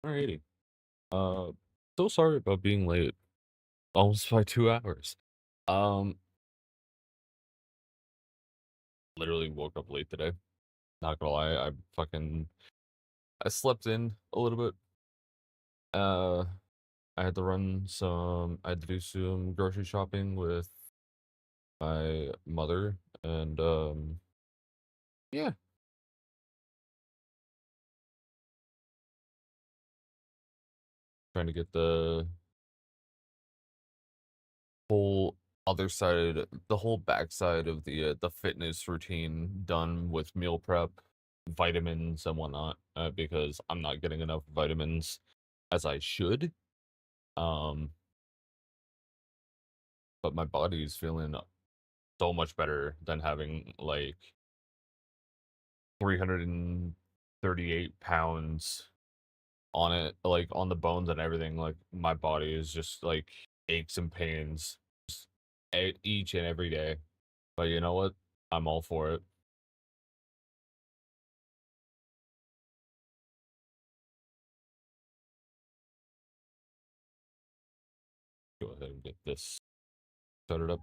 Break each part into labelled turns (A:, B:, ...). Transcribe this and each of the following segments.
A: Alrighty. Uh, so sorry about being late. Almost by 2 hours. Um, literally woke up late today. Not gonna lie, I slept in a little bit. Uh, I had to do some grocery shopping with my mother, and yeah, trying to get whole the whole backside of the fitness routine done with meal prep, vitamins and whatnot, because I'm not getting enough vitamins as I should. Um, but my body is feeling so much better than having like 338 pounds on it, like on the bones and everything. Like my body is just like aches and pains each and every day. But you know what? I'm all for it. Go ahead and get this started up.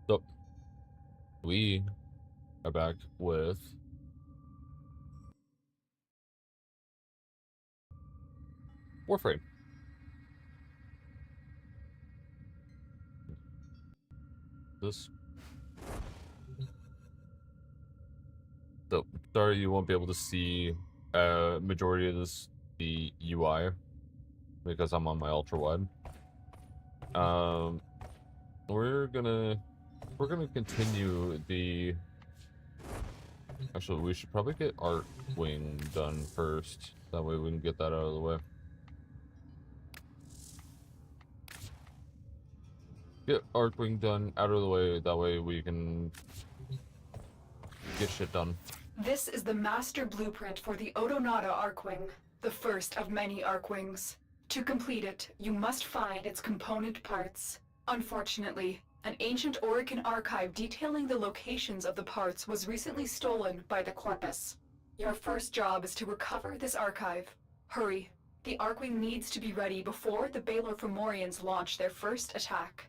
A: So we are back with Warframe. This so sorry you won't be able to see majority of the UI because I'm on my ultra wide. Um we're gonna continue the actually we should probably get Art Wing done first. That way we can get that out of the way. Get Art Wing done out of the way, that way we can get shit done.
B: This is the master blueprint for the Odonata Arcwing, the first of many Arcwings. To complete it, you must find its component parts. Unfortunately, an ancient Orican archive detailing the locations of the parts was recently stolen by the Corpus. Your first job is to recover this archive. Hurry. The Arcwing needs to be ready before the Baylor Fomorians launch their first attack.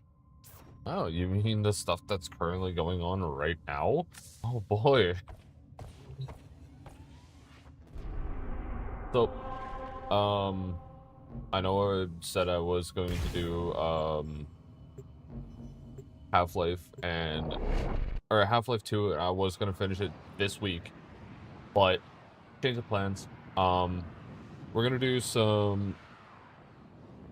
A: Oh, you mean the stuff that's currently going on right now? Oh boy. So, I know I said I was going to do, Half-Life or Half-Life 2, and I was gonna finish it this week, but change of plans. We're gonna do some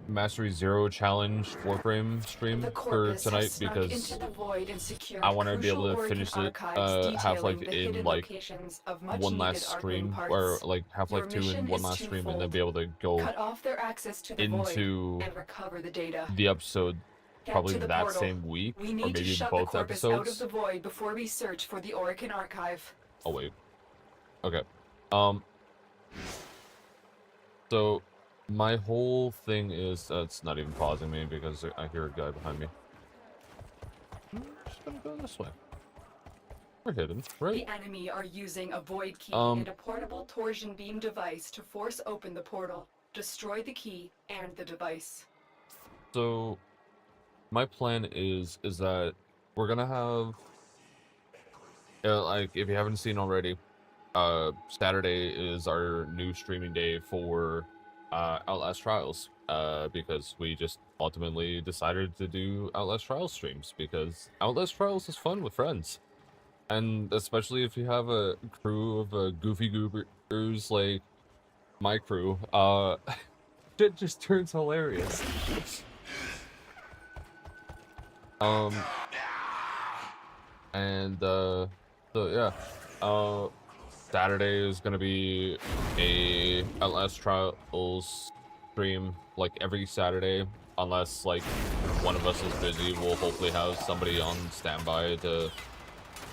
A: Mastery Zero Challenge Warframe stream
B: The
A: for
B: Corpus has
A: tonight
B: snuck into
A: because
B: the void and secured
A: I want to be
B: crucial
A: able to
B: Orican
A: finish it,
B: archives
A: Half-Life
B: detailing the
A: in
B: hidden
A: like
B: locations of
A: one last
B: much-needed Arcwing
A: stream, or
B: parts.
A: like
B: Your
A: Half-Life 2 in
B: mission
A: one
B: is
A: last stream, and then be
B: twofold.
A: able to go
B: Cut off their access to the void
A: into
B: and recover the data.
A: the episode
B: Get
A: probably
B: to the
A: that
B: portal.
A: same week,
B: We
A: or
B: need to
A: maybe
B: shut the
A: both
B: Corpus out of
A: episodes.
B: the void before we search for the Orican archive.
A: Oh wait, okay. Um, so my whole thing is it's not even pausing me because I hear a guy behind me. I'm just gonna go this way. We're hidden, right?
B: The enemy are using a void key and a portable torsion beam device to force open the portal. Destroy the key and the device.
A: So my plan is that we're gonna have like if you haven't seen already, Saturday is our new streaming day for Outlast Trials. Because we just ultimately decided to do Outlast Trials streams because Outlast Trials is fun with friends. And especially if you have a crew of goofy goobers like my crew, it just turns hilarious. Um, and so yeah, Saturday is gonna be a Outlast Trials stream like every Saturday, unless like one of us is busy. We'll hopefully have somebody on standby to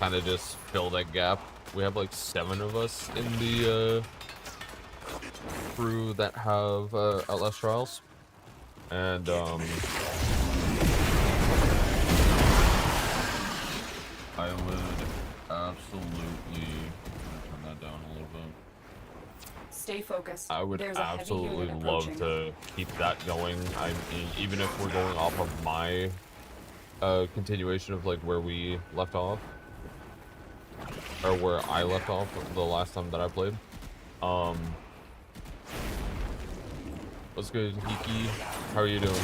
A: kind of just fill that gap. We have like 7 of us in the crew that have Outlast Trials, and I would absolutely turn that down a little bit.
B: Stay focused.
A: I would
B: There's a heavy
A: absolutely
B: unit
A: love
B: approaching.
A: to keep that going. I mean, even if we're going off of my continuation of like where we left off, or where I left off the last time that I played. What's good, Hiki? How are you doing?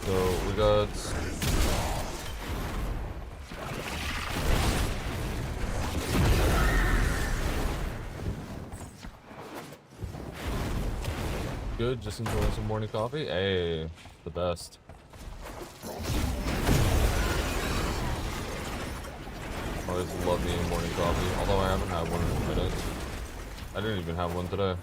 A: So we got good, just enjoying some morning coffee. Hey, the best. Always love me a morning coffee, although I haven't had one in a minute. I didn't even have one today.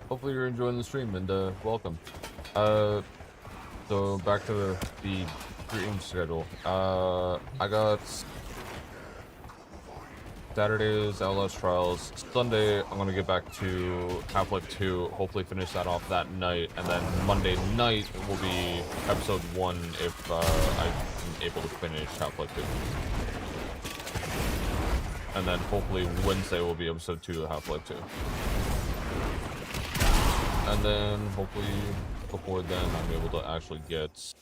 A: Hopefully you're enjoying the stream, and welcome. So back to the stream schedule. I got Saturday's Outlast Trials. Sunday, I'm gonna get back to Half-Life 2, hopefully finish that off that night, and then Monday night will be episode 1 if I'm able to finish Half-Life 2. And then hopefully Wednesday will be episode 2 of Half-Life 2. And then hopefully before then I'm able to actually get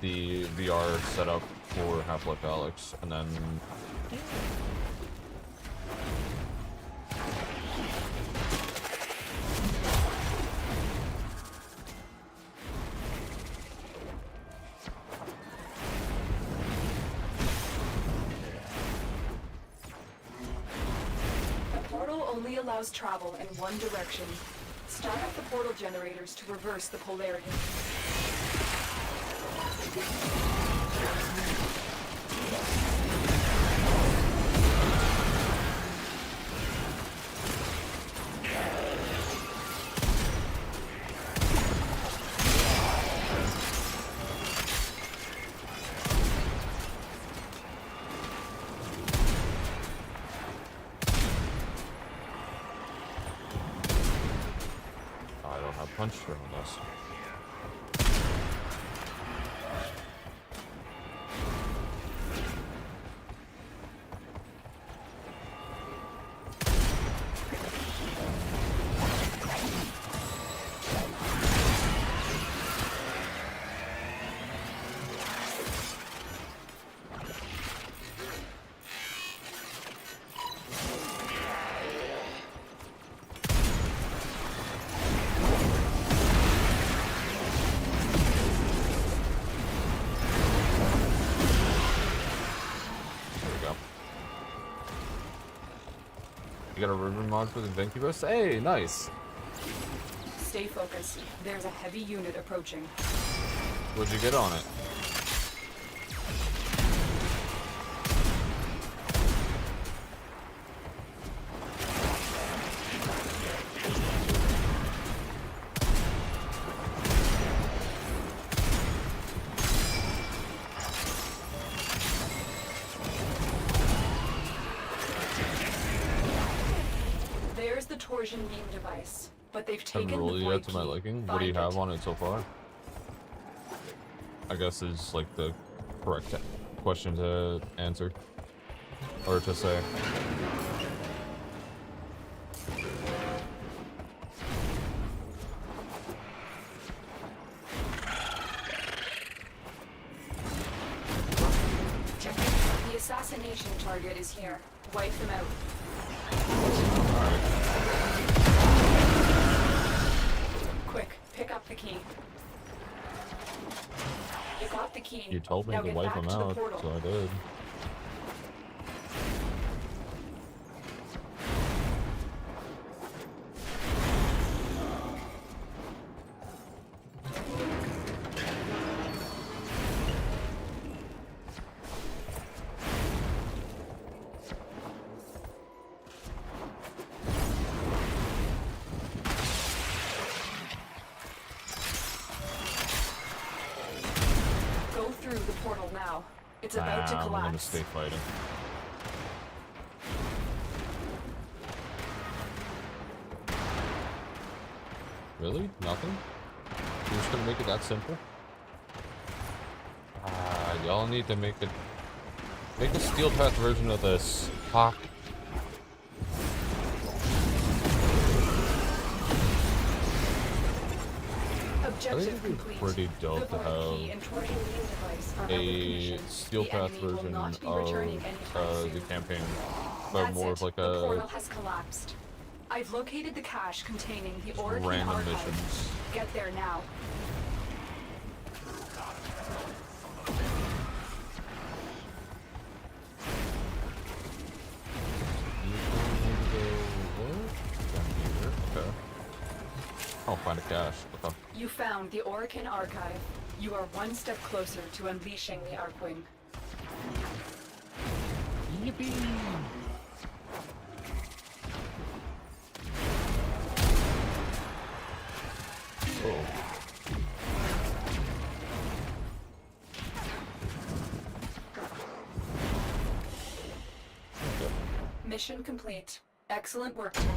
A: the VR set up for Half-Life Alyx, and then
B: The portal only allows travel in one direction. Start up the portal generators to reverse the polarity.
A: I don't have punch through on this. You got a ribbon mod for the Incubus? Hey, nice.
B: Stay focused. There's a heavy unit approaching.
A: What'd you get on it?
B: There's the torsion beam device, but they've
A: Haven't
B: taken
A: rolled
B: the
A: it
B: void
A: yet to my
B: key.
A: liking. What do you
B: Find
A: have
B: it.
A: on it so far? I guess is like the correct question to answer. Or to say.
B: The assassination target is here. Wipe them out.
A: Alright.
B: Quick, pick up the key. You got the key.
A: You told me
B: Now
A: to
B: get
A: wipe
B: back
A: them
B: to the
A: out,
B: portal.
A: so I did.
B: It's about to
A: I'm gonna
B: collapse.
A: stay fighting. Really? Nothing? You're just gonna make it that simple? Y'all need to make a steel path version of this. Fuck. I think
B: Objective
A: it'd be
B: complete.
A: pretty dope to
B: The key and
A: have
B: torsion device are out of
A: a
B: commission.
A: steel
B: The
A: path
B: enemy will
A: version
B: not be
A: of
B: returning anytime
A: the
B: soon.
A: campaign, but
B: That's
A: more
B: it.
A: of like
B: The portal
A: a
B: has collapsed. I've located the cache containing the
A: just
B: Origin
A: random
B: archive.
A: missions.
B: Get there now.
A: Okay. Oh, find a cache. Okay.
B: You found the Origin archive. You are one step closer to unleashing the Arkwing.
A: Yippee! Oh. Okay.
B: Mission complete. Excellent work, Tuna.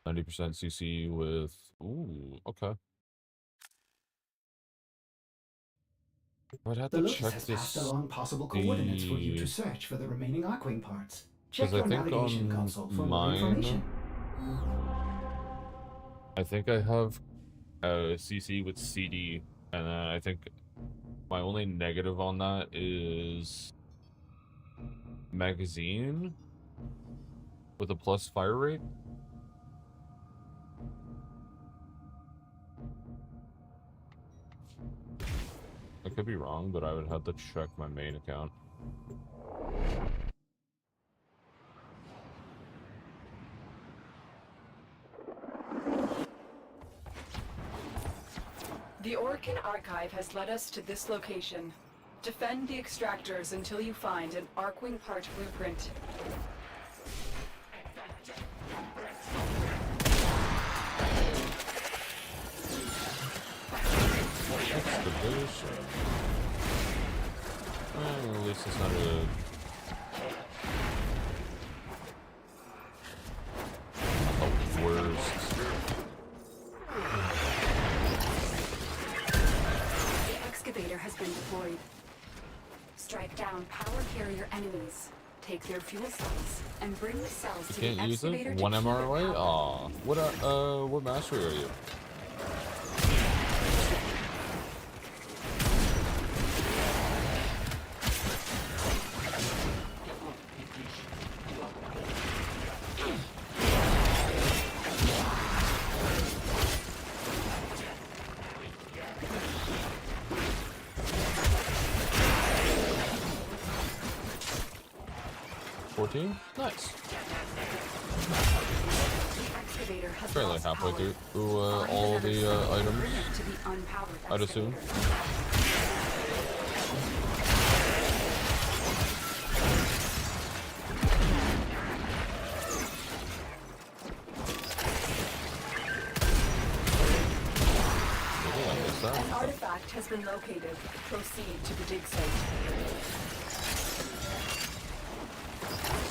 A: 90% CC with... Ooh, okay. I'd have
C: The
A: to
C: Lotus
A: check
C: has
A: this.
C: passed along possible coordinates for you to search for the remaining Arkwing parts. Check
A: Because I
C: your
A: think
C: navigation
A: on
C: console for more
A: mine,
C: information.
A: I think I have CC with CD, and then I think my only negative on that is magazine with a plus fire rate. I could be wrong, but I would have to check my main account.
B: The Origin archive has led us to this location. Defend the extractors until you find an Arkwing part blueprint.
A: Excavation. Well, at least it's not a... not the worst.
B: The excavator has been deployed. Strike down power carrier enemies. Take their fuel cells and bring the cells to the
A: Can't use
B: excavator
A: it?
B: to
A: One
B: keep
A: MR
B: it
A: away?
B: powered.
A: Aw. What mastery are you? Nice.
B: Excavator has
A: Fairly
B: lost
A: halfway
B: power.
A: through
B: Find
A: all
B: another
A: the
B: cell and
A: items,
B: bring it to the unpowered
A: I'd assume.
B: excavator.
A: Maybe I missed that.
B: An artifact has been located. Proceed to the dig site.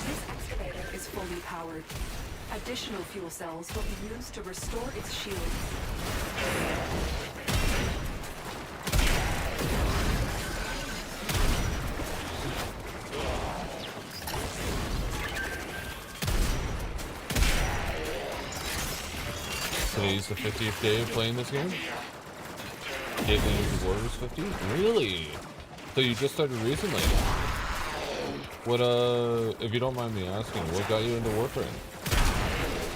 B: This excavator is fully powered. Additional fuel cells will be used to restore its shields.
A: Today's the 50th day of playing this game. Gateway into Warriors 50? Really? So you just started recently? What, if you don't mind me asking, what got you into Warframe?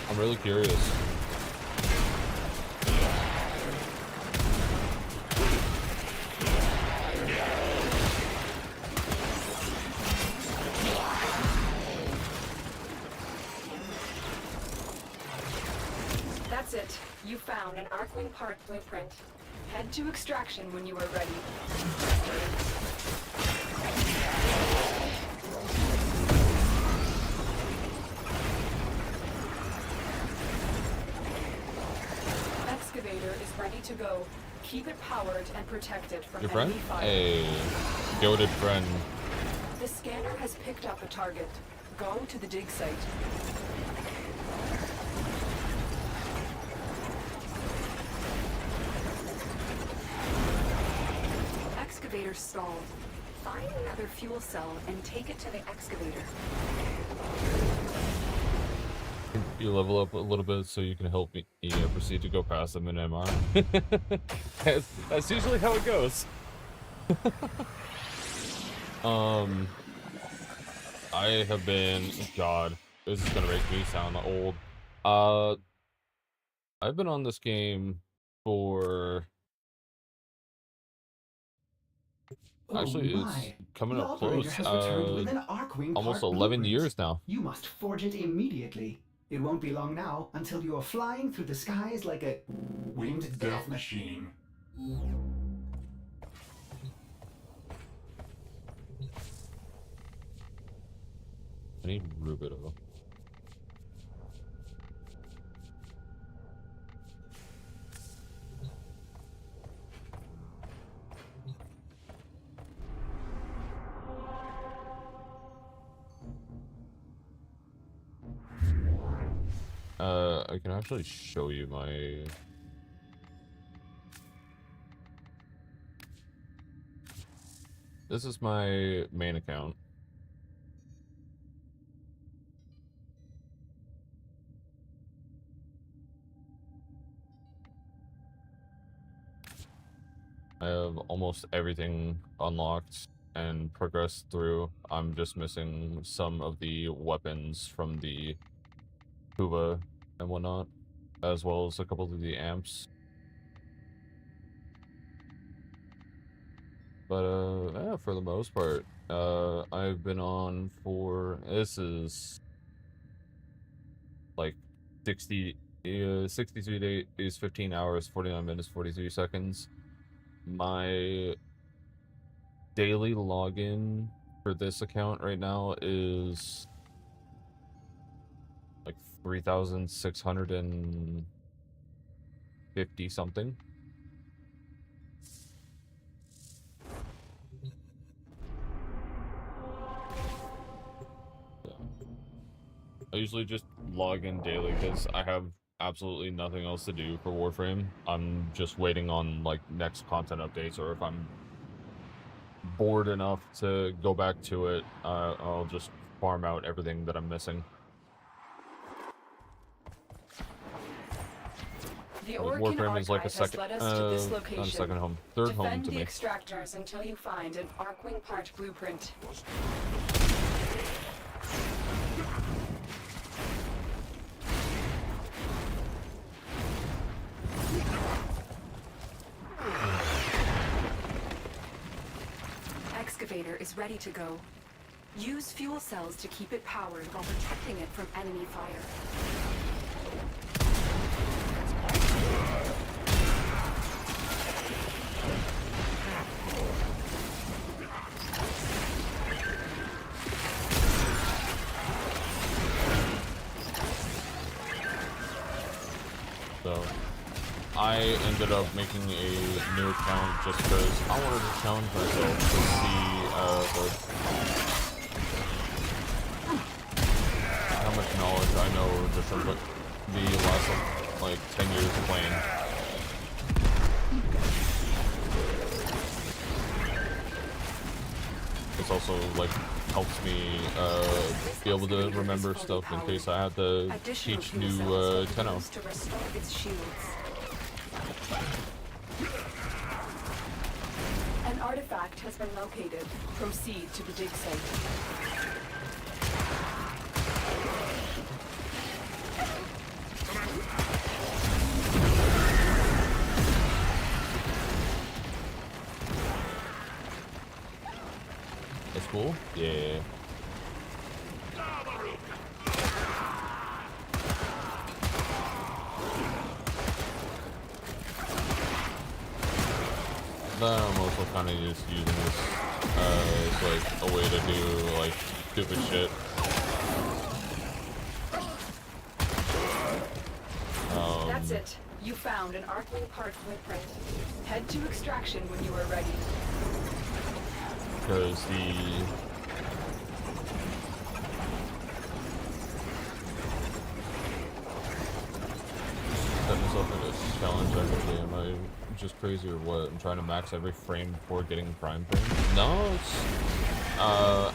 A: I'm really curious.
B: That's it. You found an Arkwing part blueprint. Head to extraction when you are ready. excavator is ready to go. Keep it powered and protected from
A: Your friend?
B: enemy fire.
A: Hey, goated friend.
B: The scanner has picked up a target. Go to the dig site. Excavator stalled. Find another fuel cell and take it to the excavator.
A: You level up a little bit so you can help me proceed to go past them in MR. That's usually how it goes. I have been, God, this is gonna make me sound old. I've been on this game for, actually it's coming
C: The
A: up
C: operator
A: close,
C: has returned with an Arcwing
A: almost
C: part
A: 11
C: blueprint.
A: years now.
C: You must forge it immediately. It won't be long now until you are flying through the skies like a winged death machine.
A: I need Rubido. I can actually show you my... This is my main account. I have almost everything unlocked and progressed through. I'm just missing some of the weapons from the Kuva and whatnot, as well as a couple of the amps. But yeah, for the most part, I've been on for, this is like 63 days, 15 hours, 49 minutes, 43 seconds. My daily login for this account right now is like 3,650 something. I usually just log in daily because I have absolutely nothing else to do for Warframe. I'm just waiting on like next content updates, or if I'm bored enough to go back to it, I'll just farm out everything that I'm missing.
B: The
A: Warframe is like a second,
B: led us to this
A: not a
B: location.
A: second home, third home
B: Defend
A: to
B: the
A: me.
B: extractors until you find an Arcwing part blueprint. Excavator is ready to go. Use fuel cells to keep it powered while protecting it from enemy fire.
A: So I ended up making a new account just because I wanted to challenge myself to see how much knowledge I know just from the last like 10 years of playing. It's also like helps me be able to remember stuff in case I have to teach new Tenno.
B: To restore its shields. An artifact has been located. Proceed to the dig site.
A: That's cool. Yeah. Then I'm also kind of just using this as like a way to do like stupid shit.
B: That's it. You found an Arcwing part blueprint. Head to extraction when you are ready.
A: Because the... Set myself in this challenge actually. Am I just crazy or what? I'm trying to max every frame before getting prime frame. No, it's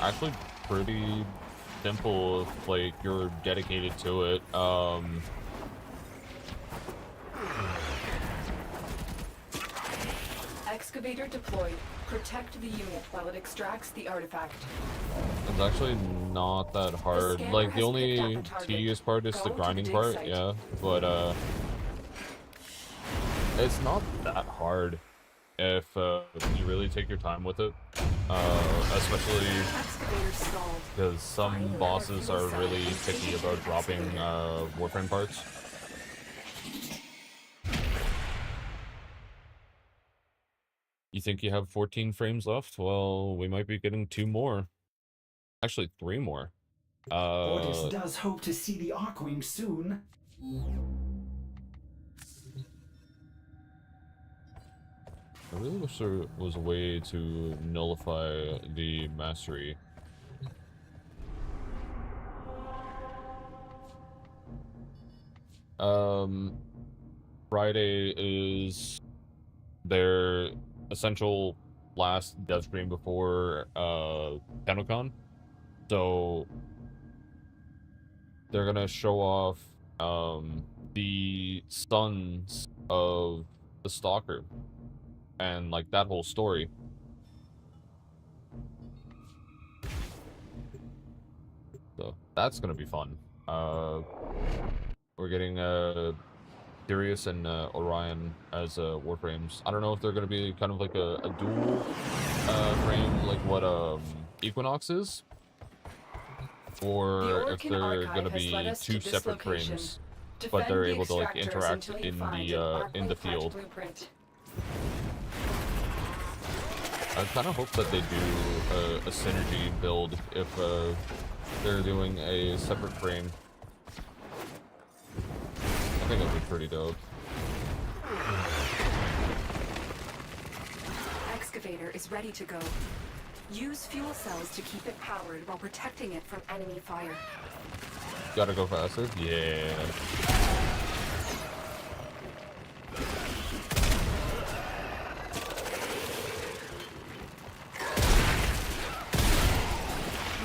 A: actually pretty simple if like you're dedicated to it.
B: Excavator deployed. Protect the unit while it extracts the artifact.
A: It's actually not that hard. Like the only tedious part is the grinding part, yeah. But it's not that hard if you really take your time with it. Especially because some bosses are really picky about dropping Warframe parts. You think you have 14 frames left? Well, we might be getting 2 more. Actually, 3 more.
C: Ordis does hope to see the Arcwing soon.
A: I really wish there was a way to nullify the mastery. Friday is their essential last dev stream before TennoCon. So they're gonna show off the sons of the Stalker and like that whole story. So that's gonna be fun. We're getting Sirius and Orion as Warframes. I don't know if they're gonna be kind of like a dual frame like what Equinox is, or if they're gonna be 2 separate frames, but they're able to like interact in the field. I kind of hope that they do a synergy build if they're doing a separate frame. I think that'd be pretty dope.
D: Excavator is ready to go. Use fuel cells to keep it powered while protecting it from enemy fire.
A: Gotta go faster? Yeah.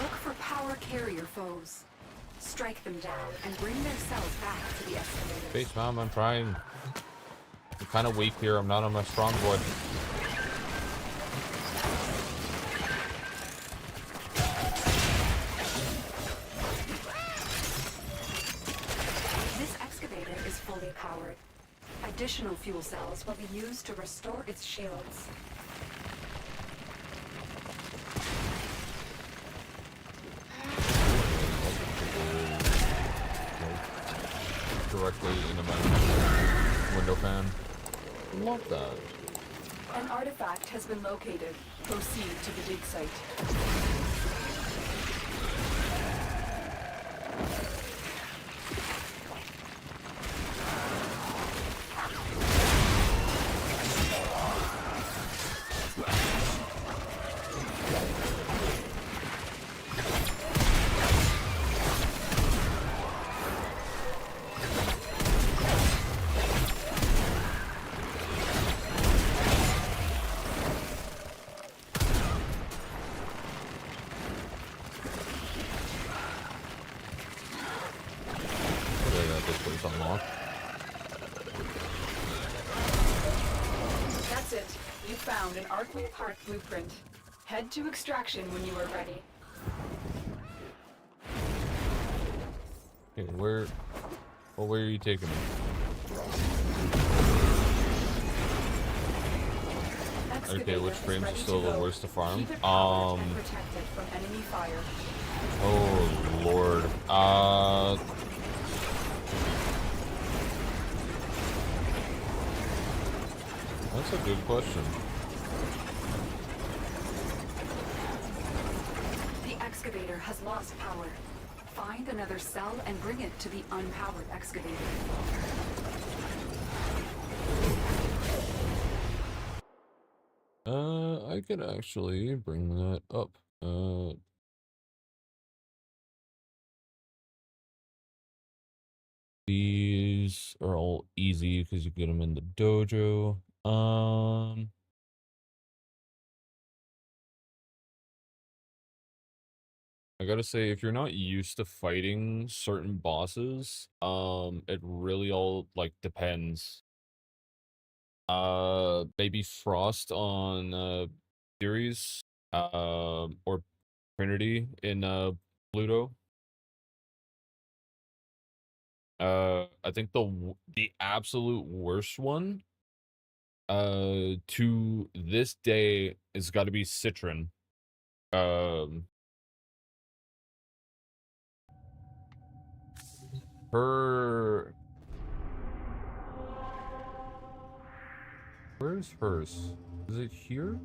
D: Look for power carrier foes. Strike them down and bring their cells back to the excavator.
A: Face Mom, I'm trying. I'm kind of weak here. I'm not on my strong boy.
D: This excavator is fully powered. Additional fuel cells will be used to restore its shields.
A: Directly into my window fan. Love that.
B: An artifact has been located. Proceed to the dig site. That's it. You found an Arcwing part blueprint. Head to extraction when you are ready.
A: Okay, where are you taking me? Okay, which frames are still the worst to farm?
B: Protected from enemy fire.
A: Oh lord. That's a good question.
D: The excavator has lost power. Find another cell and bring it to the unpowered excavator.
A: I could actually bring that up. These are all easy because you get them in the dojo. I gotta say, if you're not used to fighting certain bosses, it really all like depends. Maybe Frost on Series, or Trinity in Pluto. I think the absolute worst one, to this day has got to be Citron. Um, her, where's hers? Is it here?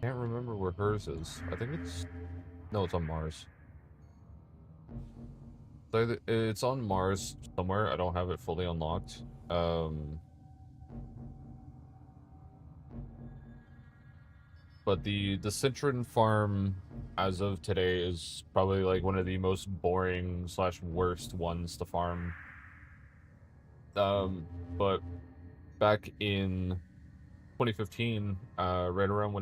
A: Can't remember where hers is. I think it's, no, it's on Mars. It's on Mars somewhere. I don't have it fully unlocked. But the Citron farm as of today is probably like one of the most boring / worst ones to farm. But back in 2015, right around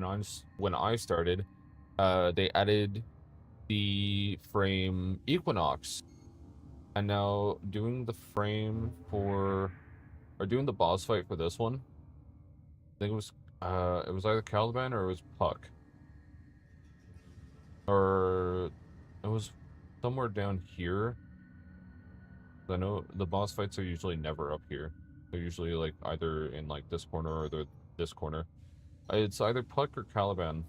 A: when I started, they added the frame Equinox, and now doing the frame for, or doing the boss fight for this one, I think it was either Caliban or it was Puck, or it was somewhere down here. I know the boss fights are usually never up here. They're usually like either in like this corner or this corner. It's either Puck or Caliban.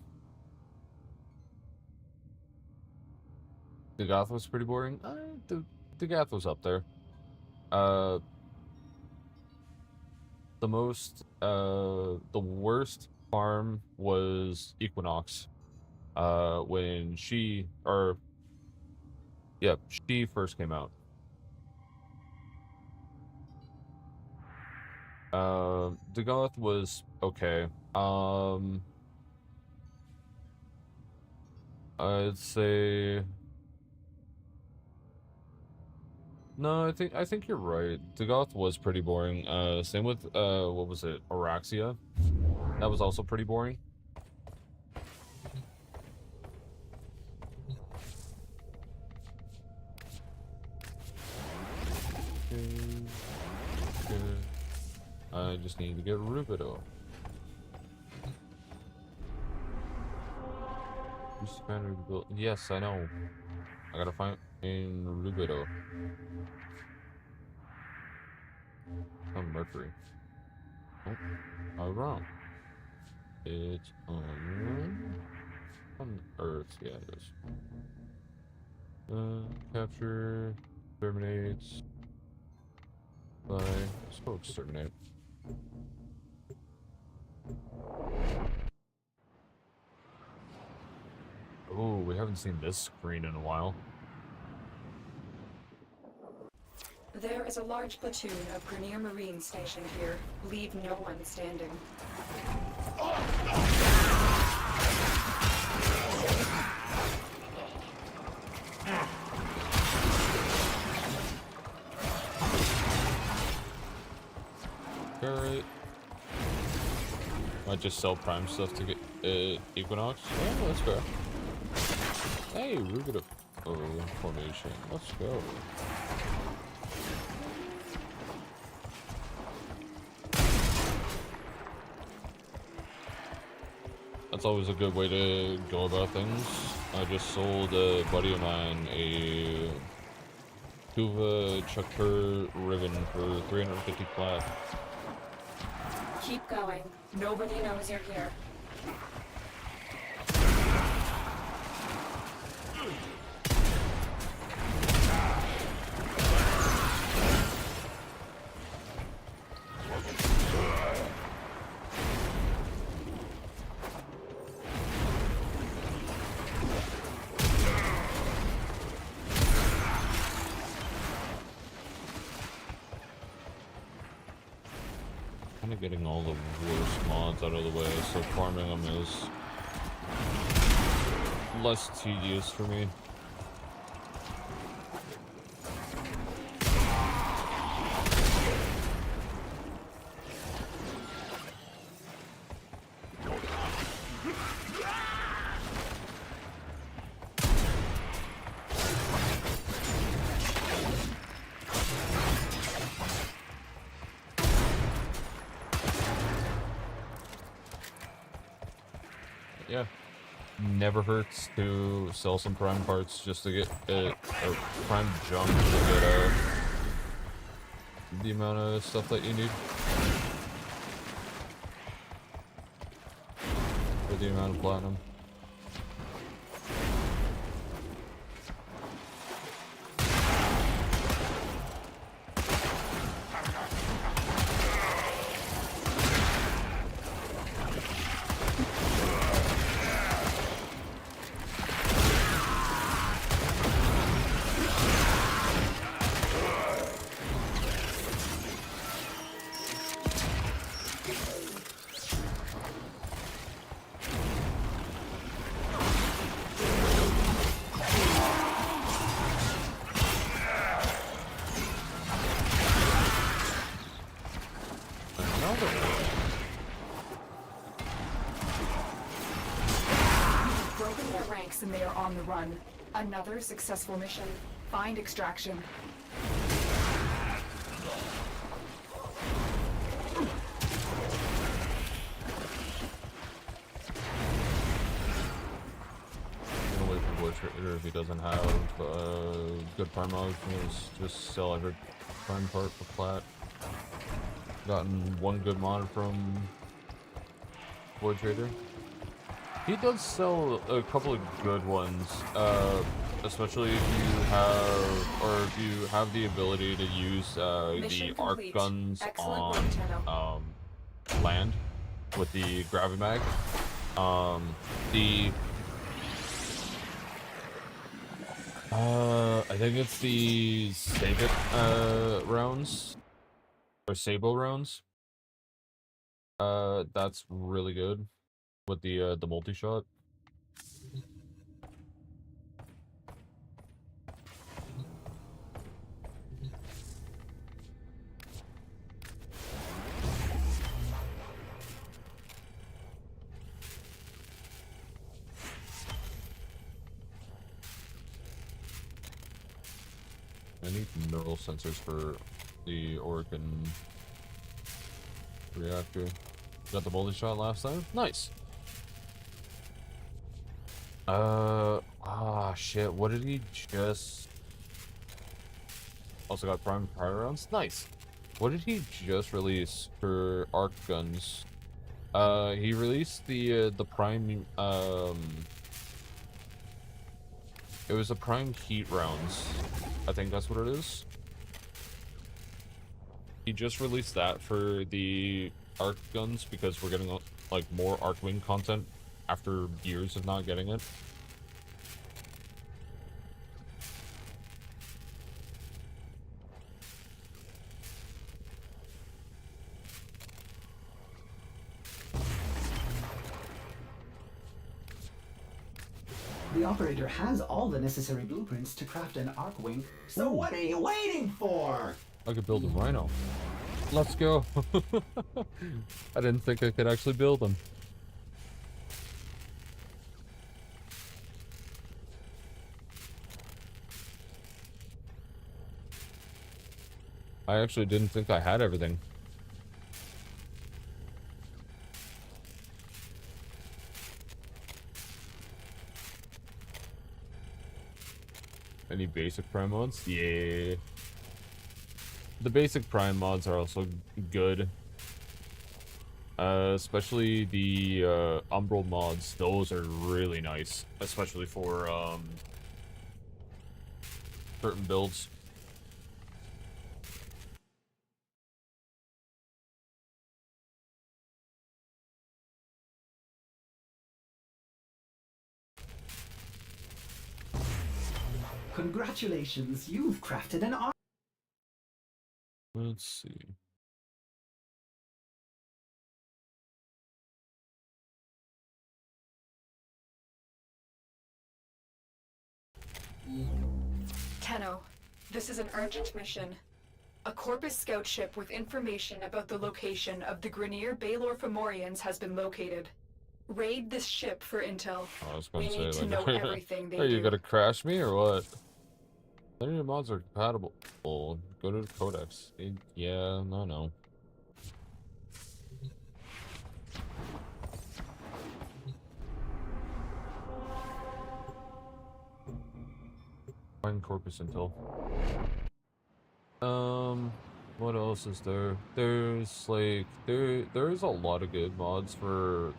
A: The Goth was pretty boring. The Goth was up there. Uh, the worst farm was Equinox. When she first came out. The Goth was okay. I'd say no. I think you're right. The Goth was pretty boring. Same with what was it? Araxia. That was also pretty boring. I just need to get Rubido. Yes, I know. I gotta find in Rubido. Oh, Mercury. Oh, I was wrong. It's on Earth. Yeah, it is. Capture, terminates. By spoke exterminate. Oh, we haven't seen this screen in a while.
B: There is a large platoon of Grenier Marines stationed here. Leave no one standing.
A: Alright. Might just sell prime stuff to get Equinox. Oh, let's go. Hey, Rubido formation. Let's go. That's always a good way to go about things. I just sold a buddy of mine a Tuva Chucker ribbon for 350 plat.
B: Keep going. Nobody knows you're here.
A: kind of getting all the worst mods out of the way, so farming them is less tedious for me. Yeah, never hurts to sell some prime parts just to get it, or prime junk to get the amount of stuff that you need. For the amount of platinum.
B: Broken their ranks and they are on the run. Another successful mission. Find extraction.
A: Gonna wait for Void Trader if he doesn't have good prime mods. Just sell every prime part for plat. Gotten one good mod from Void Trader. He does sell a couple of good ones, especially if you have the ability to use the arc guns on land with the Gravimag. I think it's the Sabit rounds or Sabo rounds. That's really good with the multi-shot. I need neural sensors for the Organ reactor. Got the multi-shot last time? Nice. Shit, what did he just... Also got prime fire rounds? Nice. What did he just release for arc guns? He released the prime, it was the prime heat rounds. I think that's what it is. He just released that for the arc guns because we're getting like more Arcwing content after years of not getting it.
C: The operator has all the necessary blueprints to craft an Arcwing, so what are you waiting for?
A: I could build a Rhino. Let's go. I didn't think I could actually build them. I actually didn't think I had everything. Any basic prime mods? Yeah. The basic prime mods are also good. Especially the Umbral mods. Those are really nice. Especially for certain builds.
C: Congratulations, you've crafted an Arc.
A: Let's see.
B: Tenno, this is an urgent mission. A Corpus scout ship with information about the location of the Grineer Baelor Fomorians has been located. Raid this ship for intel.
A: I was
B: We
A: gonna
B: need
A: say,
B: to know
A: like,
B: everything they
A: are you
B: do.
A: gonna crash me or what? None of your mods are compatible. Go to the codex. Yeah, no. Find Corpus Intel. What else is there? There's like there's a lot of good mods for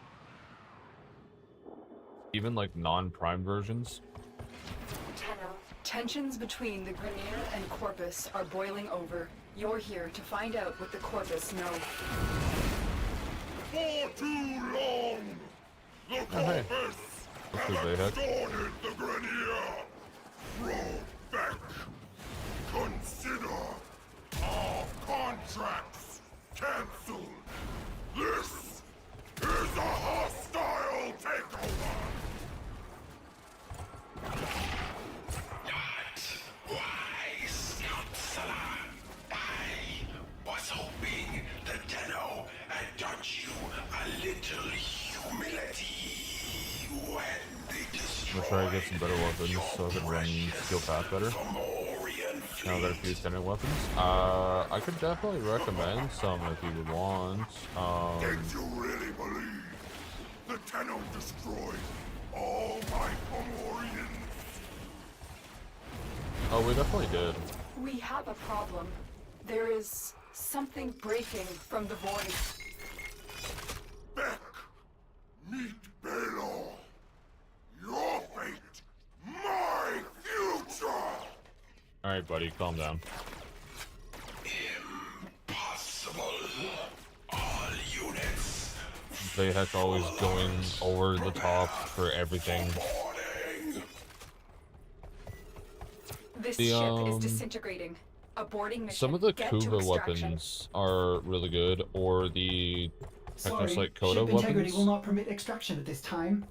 A: even like non-prime versions.
B: Tenno, tensions between the Grineer and Corpus are boiling over. You're here to find out what the Corpus know.
E: For too long, the
A: Oh, hey.
E: Corpus
A: That's
E: have
A: good, Bayhead.
E: extorted the Grineer. Roll back. Consider our contracts cancelled. This is a hostile takeover.
F: Not wise, counselor. I was hoping the Tenno had taught you a little humility when they
A: I'm
F: destroyed
A: gonna try to get some better weapons so I can run Steel Path better.
F: Fomorian
A: Now I got a few tenant weapons. I could definitely recommend some if you would want.
E: Did you really believe the Tenno destroyed all my Fomorians?
A: Oh, we definitely did.
B: We have a problem. There is something breaking from the void.
E: Beck, meet Baelor. Your fate, my future.
A: All right, buddy, calm down.
F: Impossible. All units.
A: Bayhead's always going over the top for everything.
F: Warning.
B: This
A: The,
B: ship is disintegrating. Aborting mission.
A: Some of the
B: Get to
A: Kuva
B: extraction.
A: weapons are really good, or the
C: Sorry,
A: Technocyte Coda
C: ship integrity
A: weapons.
C: will not permit extraction at this time.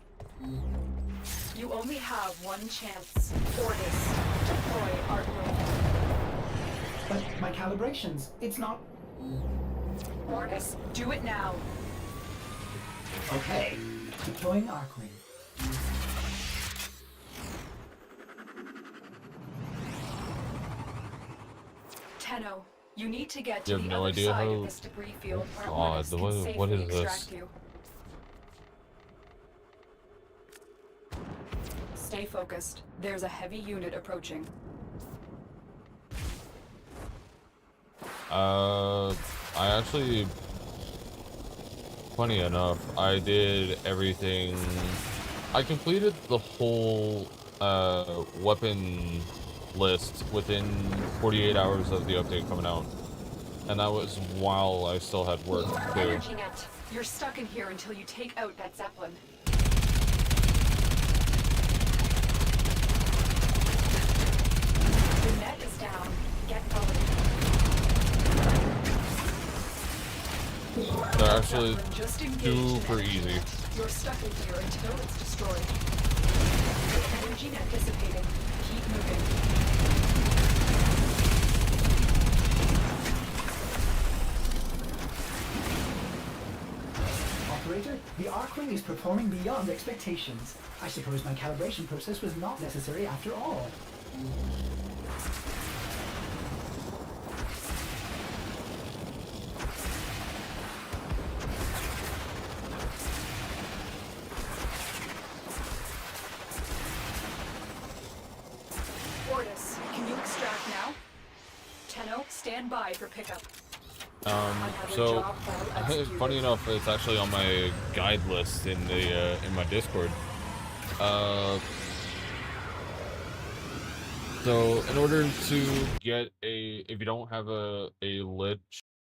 B: You only have one chance. Ordis, deploy Artwing.
C: But my calibrations, it's not...
B: Ordis, do it now.
C: Okay, deploying Arcwing.
B: Tenno, you need to get
A: You
B: to
A: have
B: the
A: no
B: other
A: idea
B: side
A: how-
B: of this debris field where
A: God,
B: Ordis can
A: what
B: safely
A: is this?
B: extract you. Stay focused. There's a heavy unit approaching.
A: I actually, funny enough, I did everything. I completed the whole weapon list within 48 hours of the update coming out, and that was while I still had work too.
B: Energy net. You're stuck in here until you take out that Zeppelin. The net is down. Get going.
A: They're actually
B: Zeppelin just engaged
A: super
B: in energy
A: easy.
B: net. You're stuck in here until it's destroyed. Energy net dissipating. Keep moving.
C: Operator, the Arcwing is performing beyond expectations. I suppose my calibration process was not necessary after all.
B: Ordis, can you extract now? Tenno, stand by for pickup.
A: So funny enough, it's actually on my guide list in the in my Discord. So in order to get if you don't have a lich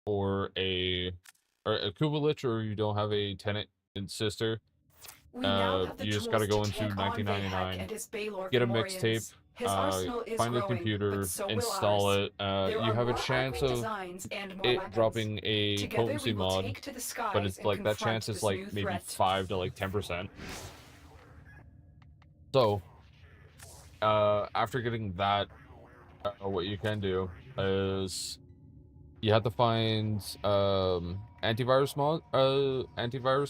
A: or a Kuba lich, or you don't have a tenant and sister,
B: We now have the
A: you just
B: tools
A: gotta go
B: to
A: into
B: take on
A: 1999,
B: Vahek and his Baelor
A: get a
B: Fomorians.
A: mixtape,
B: His arsenal is
A: find a
B: growing,
A: computer,
B: but so will
A: install
B: ours.
A: it.
B: There
A: You
B: are
A: have a
B: more
A: chance
B: Arcwing
A: of
B: designs and more
A: it
B: weapons.
A: dropping a
B: Together
A: potency
B: we will
A: mod,
B: take to the skies
A: but it's
B: and
A: like that
B: confront
A: chance is
B: this
A: like
B: new
A: maybe
B: threat.
A: 5 to like 10%. So after getting that what you can do is you have to find antivirus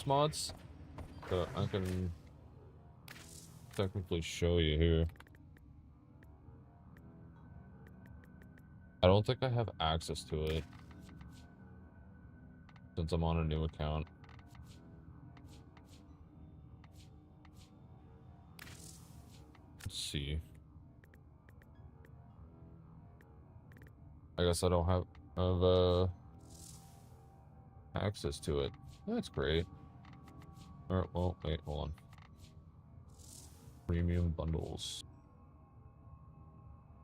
A: mods. So I can technically show you here. I don't think I have access to it since I'm on a new account. Let's see. I guess I don't have access to it. That's great. Alright, well, wait, hold on. Premium bundles.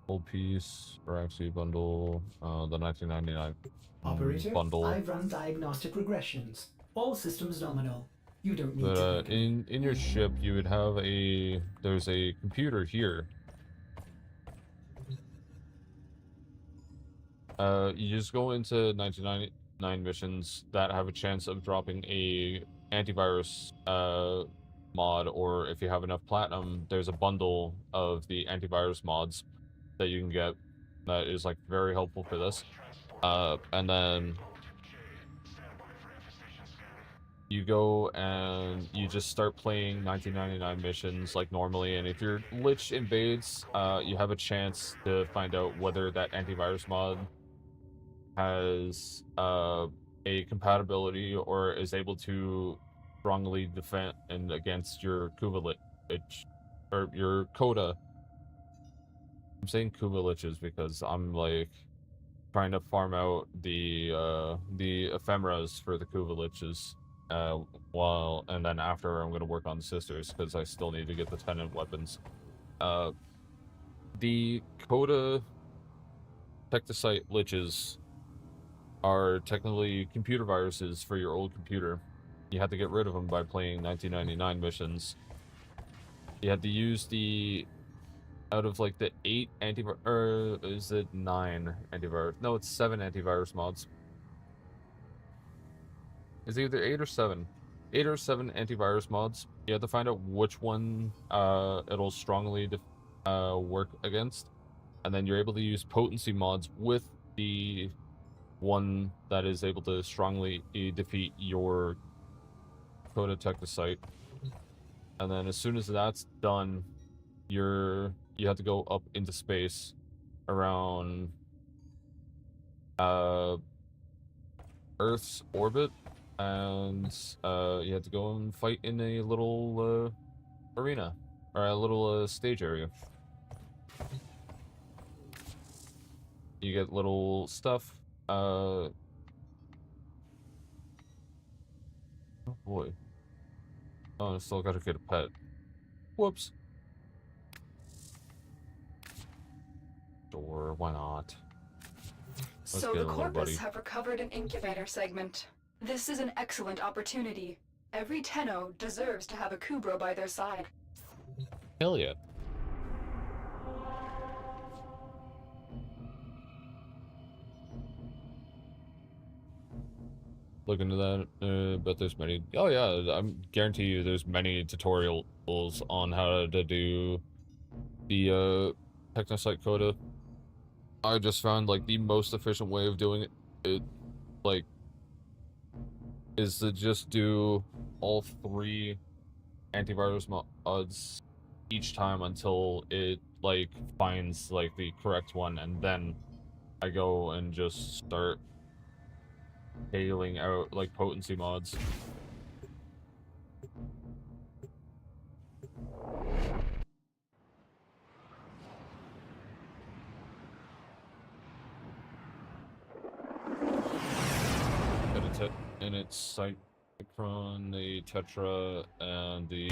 A: Full piece, Araxi bundle, the 1999
C: Operator,
A: bundle.
C: I've run diagnostic regressions. All systems nominal. You don't need
A: But
C: to think.
A: in your ship, you would have there's a computer here. You just go into 1999 missions that have a chance of dropping a antivirus mod, or if you have enough platinum, there's a bundle of the antivirus mods that you can get that is like very helpful for this. And then you go and you just start playing 1999 missions like normally, and if your Lich invades, you have a chance to find out whether that antivirus mod has a compatibility or is able to strongly defend and against your Kuva Lich, or your Coda. I'm saying Kuva Liches because I'm like trying to farm out the ephemeras for the Kuva Liches. And then after I'm gonna work on the sisters because I still need to get the tenant weapons. The Coda Tectosite Liches are technically computer viruses for your old computer. You have to get rid of them by playing 1999 missions. You have to use out of like the 8 antivirus, or is it 9 antivirus? No, it's 7 antivirus mods. It's either 8 or 7. 8 or 7 antivirus mods. You have to find out which one it'll strongly work against. And then you're able to use potency mods with the one that is able to strongly defeat your Coda Tectosite. And then as soon as that's done, you have to go up into space around Earth's orbit, and you have to go and fight in a little arena, or a little stage area. You get little stuff. Oh boy. Oh, I still gotta get a pet. Whoops. Sure, why not?
B: So the Corpus have recovered an incubator segment. This is an excellent opportunity. Every Tenno deserves to have a Kubro by their side.
A: Hell yeah. Look into that, but there's many. Oh yeah, I'm guarantee you there's many tutorials on how to do the Technosite Coda. I just found like the most efficient way of doing it like is to just do all 3 antivirus mods each time until it like finds like the correct one, and then I go and just start hailing out like potency mods. And it's Cyclone, the Tetra, and the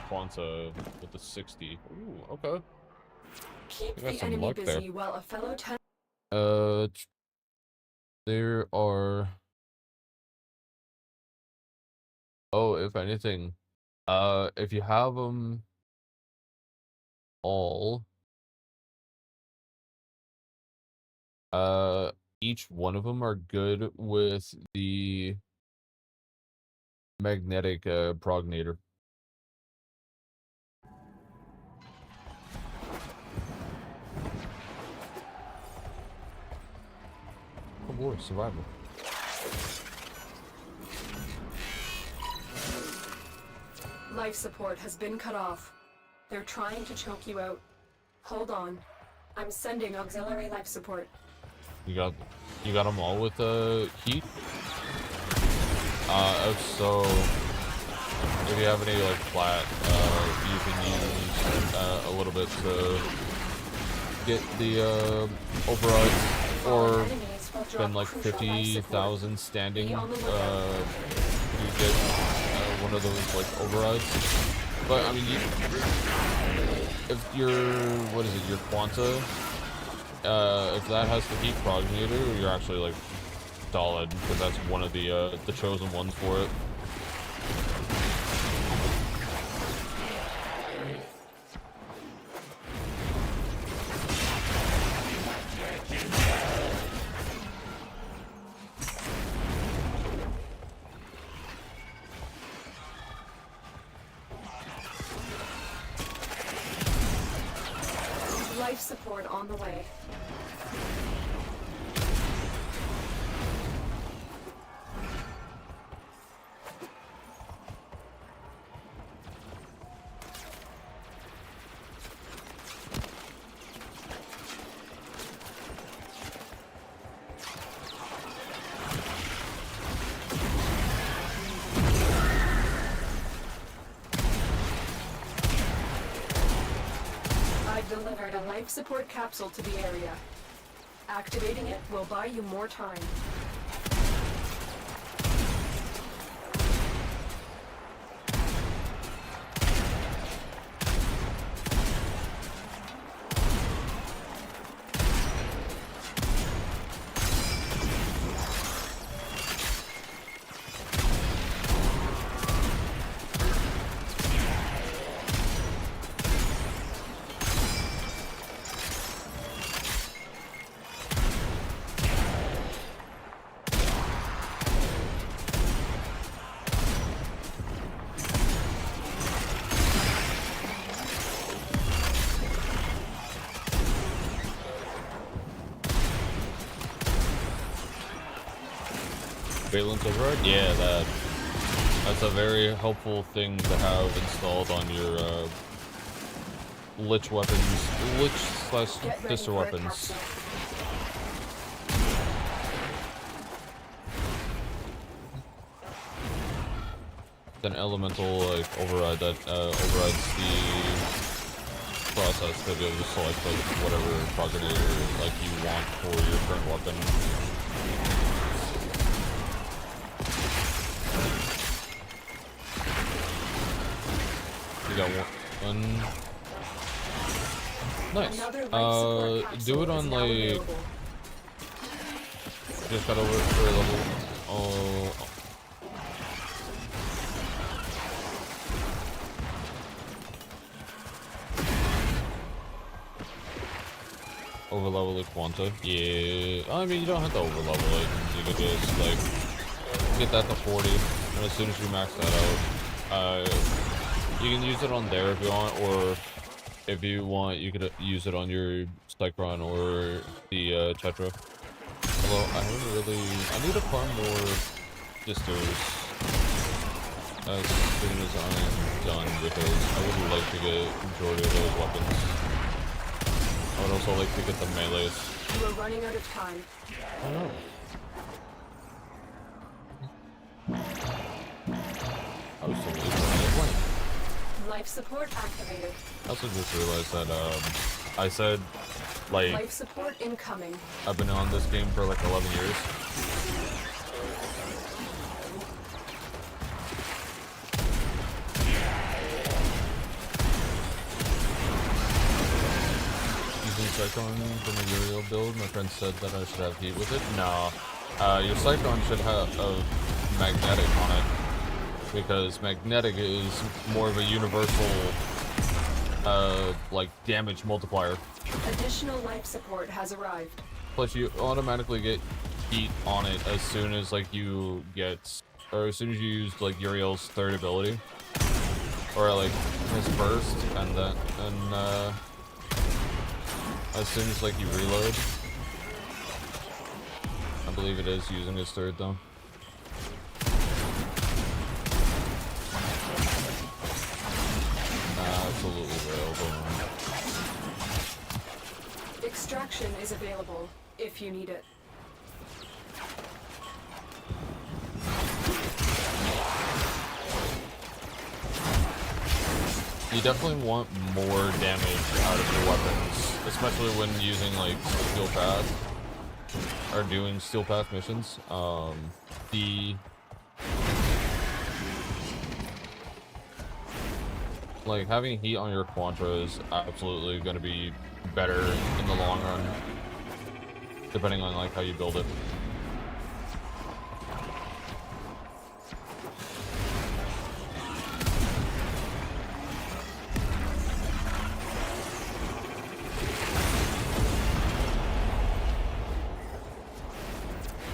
A: Quanta with the 60. Ooh, okay.
B: Keep the enemy busy while a fellow
A: Tenno. There are. Oh, if anything, if you have them all, each one of them are good with the magnetic prognator. boy, survival.
D: Life support has been cut off. They're trying to choke you out. Hold on. I'm sending auxiliary life support.
A: You got them all with heat. So if you have any like flat, you can use a little bit to get the overrides, or spend like 50,000 standing to get one of those like overrides. But I mean, if your your Quanta, if that has the heat progenitor, you're actually like solid, because that's one of the chosen ones for it.
D: Life support on the way. I've delivered a life support capsule to the area. Activating it will buy you more time.
A: Valence override? Yeah, that's a very helpful thing to have installed on your lich slash sister weapons. An elemental like override that overrides the process to be able to select like whatever progenitor like you want for your current weapon. You got one. Nice. Do it on like. Just got over for a level. Oh. Over level the Quanta. Yeah. I mean, you don't have to over level it. You could just like get that to 40, and as soon as you max that out, you can use it on there if you want, or if you want, you could use it on your Cycron or the Tetra. Although I haven't really, I need to farm more sisters as soon as I'm done, because I would like to get majority of those weapons. I would also like to get the melees.
D: You are running out of time.
A: I know. I was so late for my
D: Life support activated.
A: I also just realized that, I said, like,
D: Life support incoming.
A: I've been on this game for like 11 years. Using Cyclone from a Uriel build, my friend said that I should have heat with it. No, your Cyclone should have a magnetic on it, because magnetic is more of a universal like damage multiplier.
D: Additional life support has arrived.
A: Plus you automatically get heat on it as soon as like you get, or as soon as you use like Uriel's third ability, or like his first, and then as soon as like you reload. I'm believe it is using his third though. Absolutely available.
D: Extraction is available if you need it.
A: You definitely want more damage out of your weapons, especially when using like steel path or doing steel path missions. Like having heat on your Quantra is absolutely going to be better in the long run, depending on like how you build it.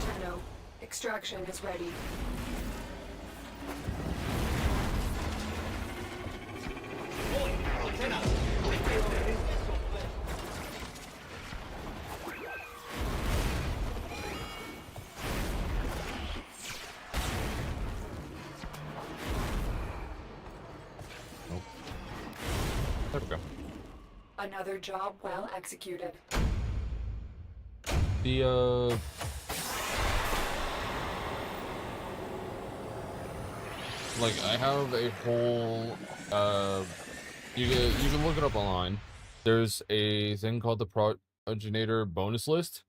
D: Tenno, extraction is ready.
A: There we go.
B: Another job well executed.
A: The like I have a whole you can look it up online. There's a thing called the progenitor bonus list,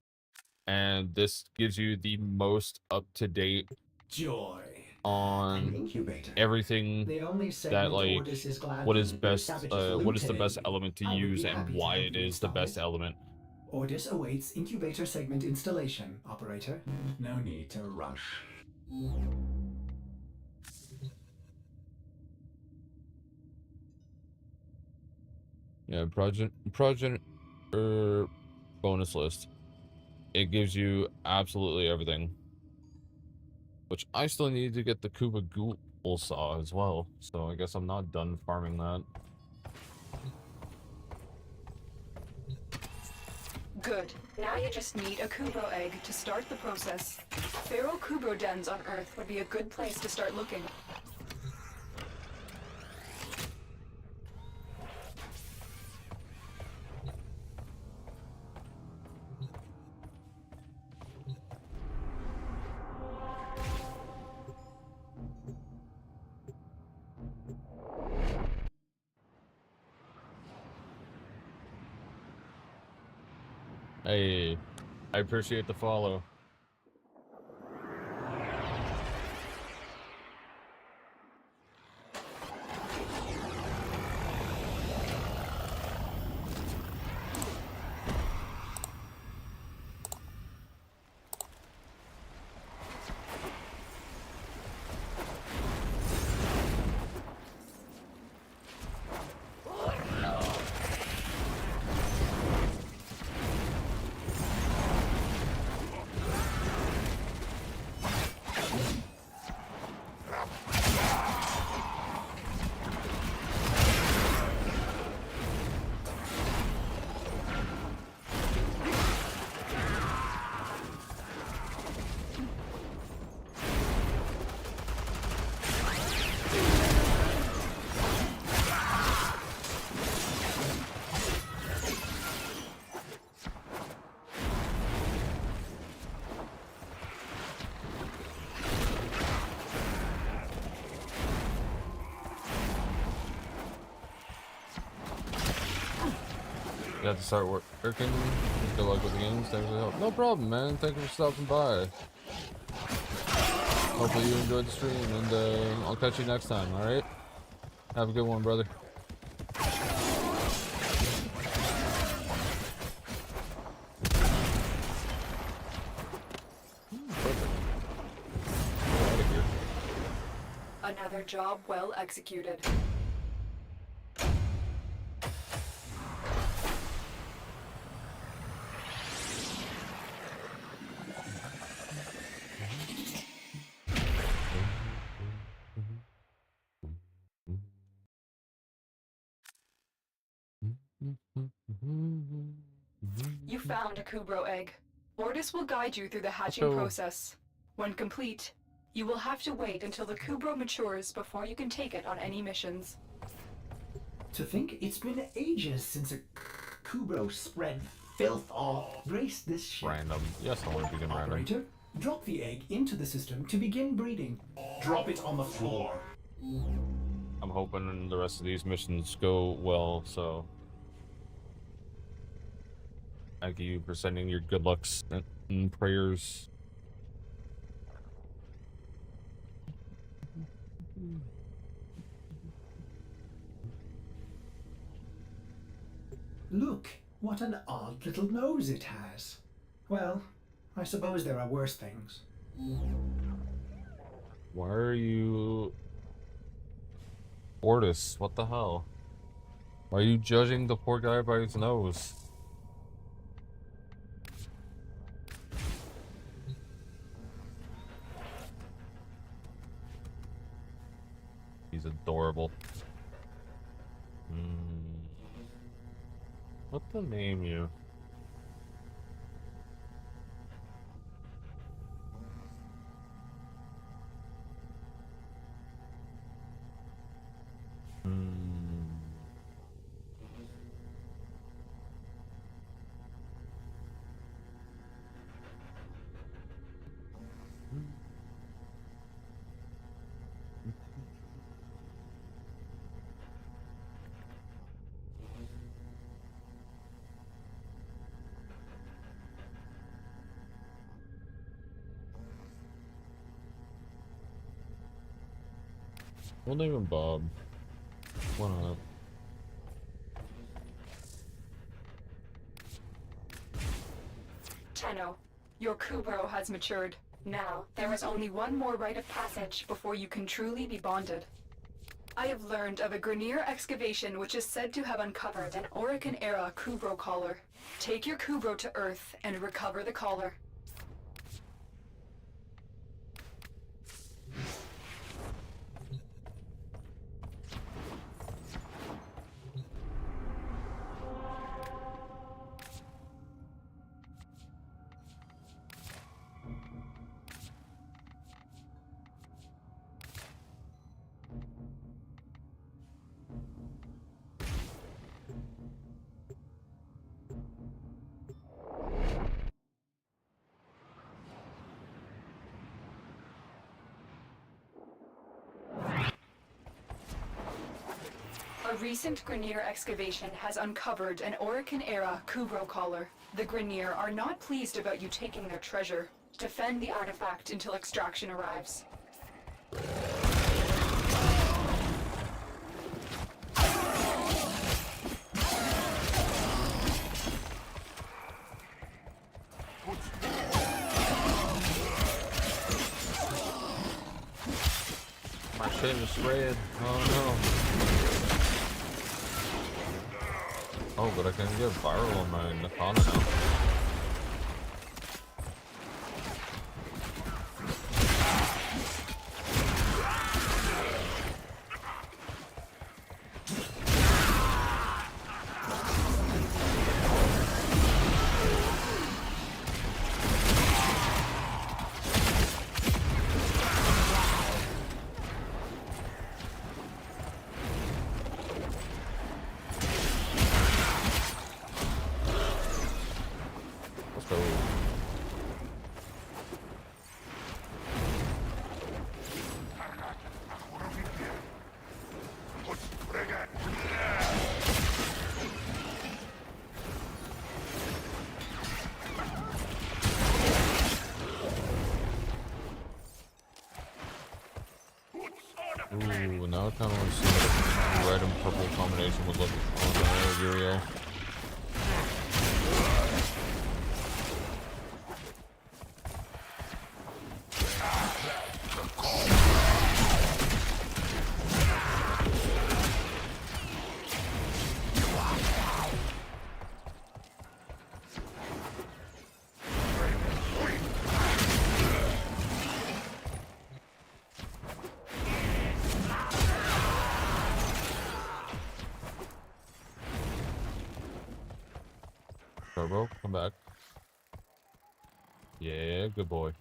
A: and this gives you the most up-to-date
C: Joy. An
A: on
C: incubator.
A: everything
C: The only
A: that
C: segment
A: like
C: Ordis is glad
A: what is
C: to
A: best
C: savages
A: what is the
C: looted.
A: best element to
C: I would
A: use
C: be
A: and
C: happy to
A: why
C: help
A: it
C: you
A: is the
C: install
A: best
C: it.
A: element.
C: Ordis awaits incubator segment installation, operator. No need to rush.
A: Yeah, progenitor bonus list. It gives you absolutely everything. Which I still need to get the Kuba Ghoul saw as well, so I guess I'm not done farming that.
B: Good. Now you just need a Kubro egg to start the process. Feral Kubro dens on Earth would be a good place to start looking.
A: Hey, I appreciate the follow. You have to start working. Good luck with the games. Thanks for the help. No problem, man. Thank you for stopping by. Hopefully you enjoyed the stream, and I'll catch you next time, alright? Have a good one, brother. Perfect. Get out of here.
B: Another job well executed. You found a Kubro egg. Ordis will guide you through the hatching
A: go.
B: process. When complete, you will have to wait until the Kubro matures before you can take it on any missions.
C: To think it's been ages since a Kubro spread filth all graced this ship.
A: Random. Yes, I want to begin random.
C: Operator, drop the egg into the system to begin breeding. Drop it on the floor.
A: I'm hoping the rest of these missions go well, so thank you for sending your good lucks and prayers.
C: Look, what an odd little nose it has. Well, I suppose there are worse things.
A: Why are you... Ordis, what the hell? Why are you judging the poor guy by his nose? He's adorable. What to name you? We'll name him Bob. Why not?
B: Tenno, your Kubro has matured. Now, there is only one more rite of passage before you can truly be bonded. I have learned of a Grineer excavation which is said to have uncovered an Orokin-era Kubro collar. Take your Kubro to Earth and recover the collar. A recent Grineer excavation has uncovered an Orokin-era Kubro collar. The Grineer are not pleased about you taking their treasure. Defend the artifact until extraction arrives.
A: My shit is red. Oh no. Oh, but I can get viral on my Nakana now. Ooh, now I kind of want to see what red and purple combination would look on the Uriel. Turbo, come back. Yeah, good boy.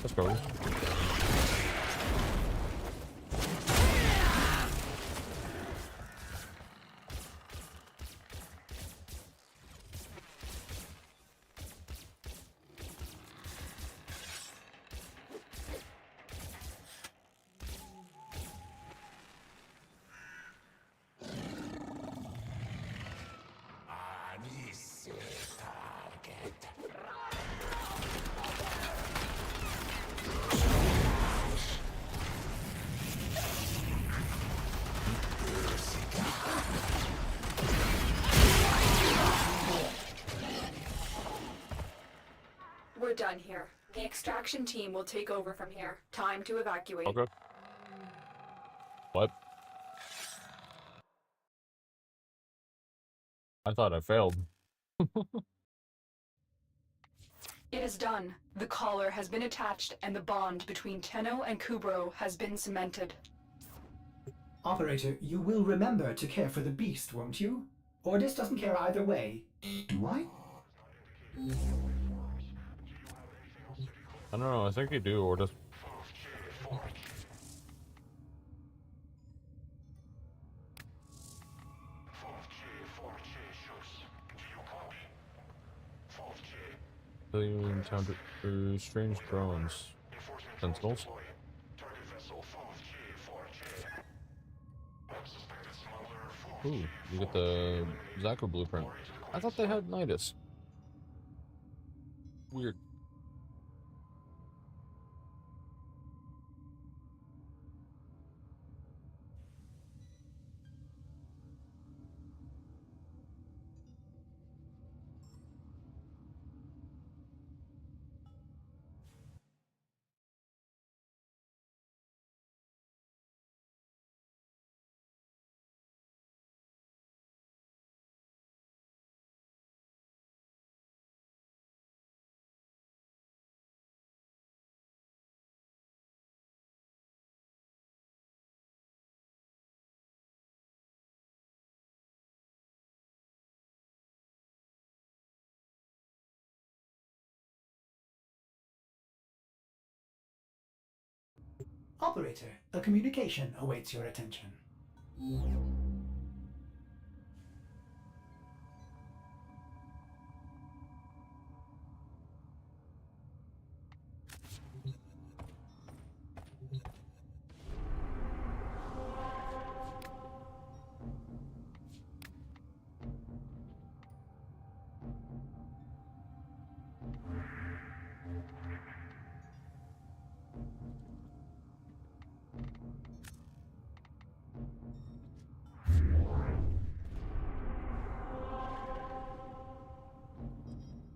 A: Let's go.
B: We're done here. The extraction team will take over from here. Time to evacuate.
A: Okay. What? I thought I failed.
B: It is done. The collar has been attached and the bond between Tenno and Kubro has been cemented.
C: Operator, you will remember to care for the beast, won't you? Ordis doesn't care either way. Do I?
A: I don't know, I think you do, or just... So you encountered strange drones. Sentinels? Ooh, you get the Zaku blueprint. I thought they had Nidus. Weird.
C: Operator, a communication awaits your attention.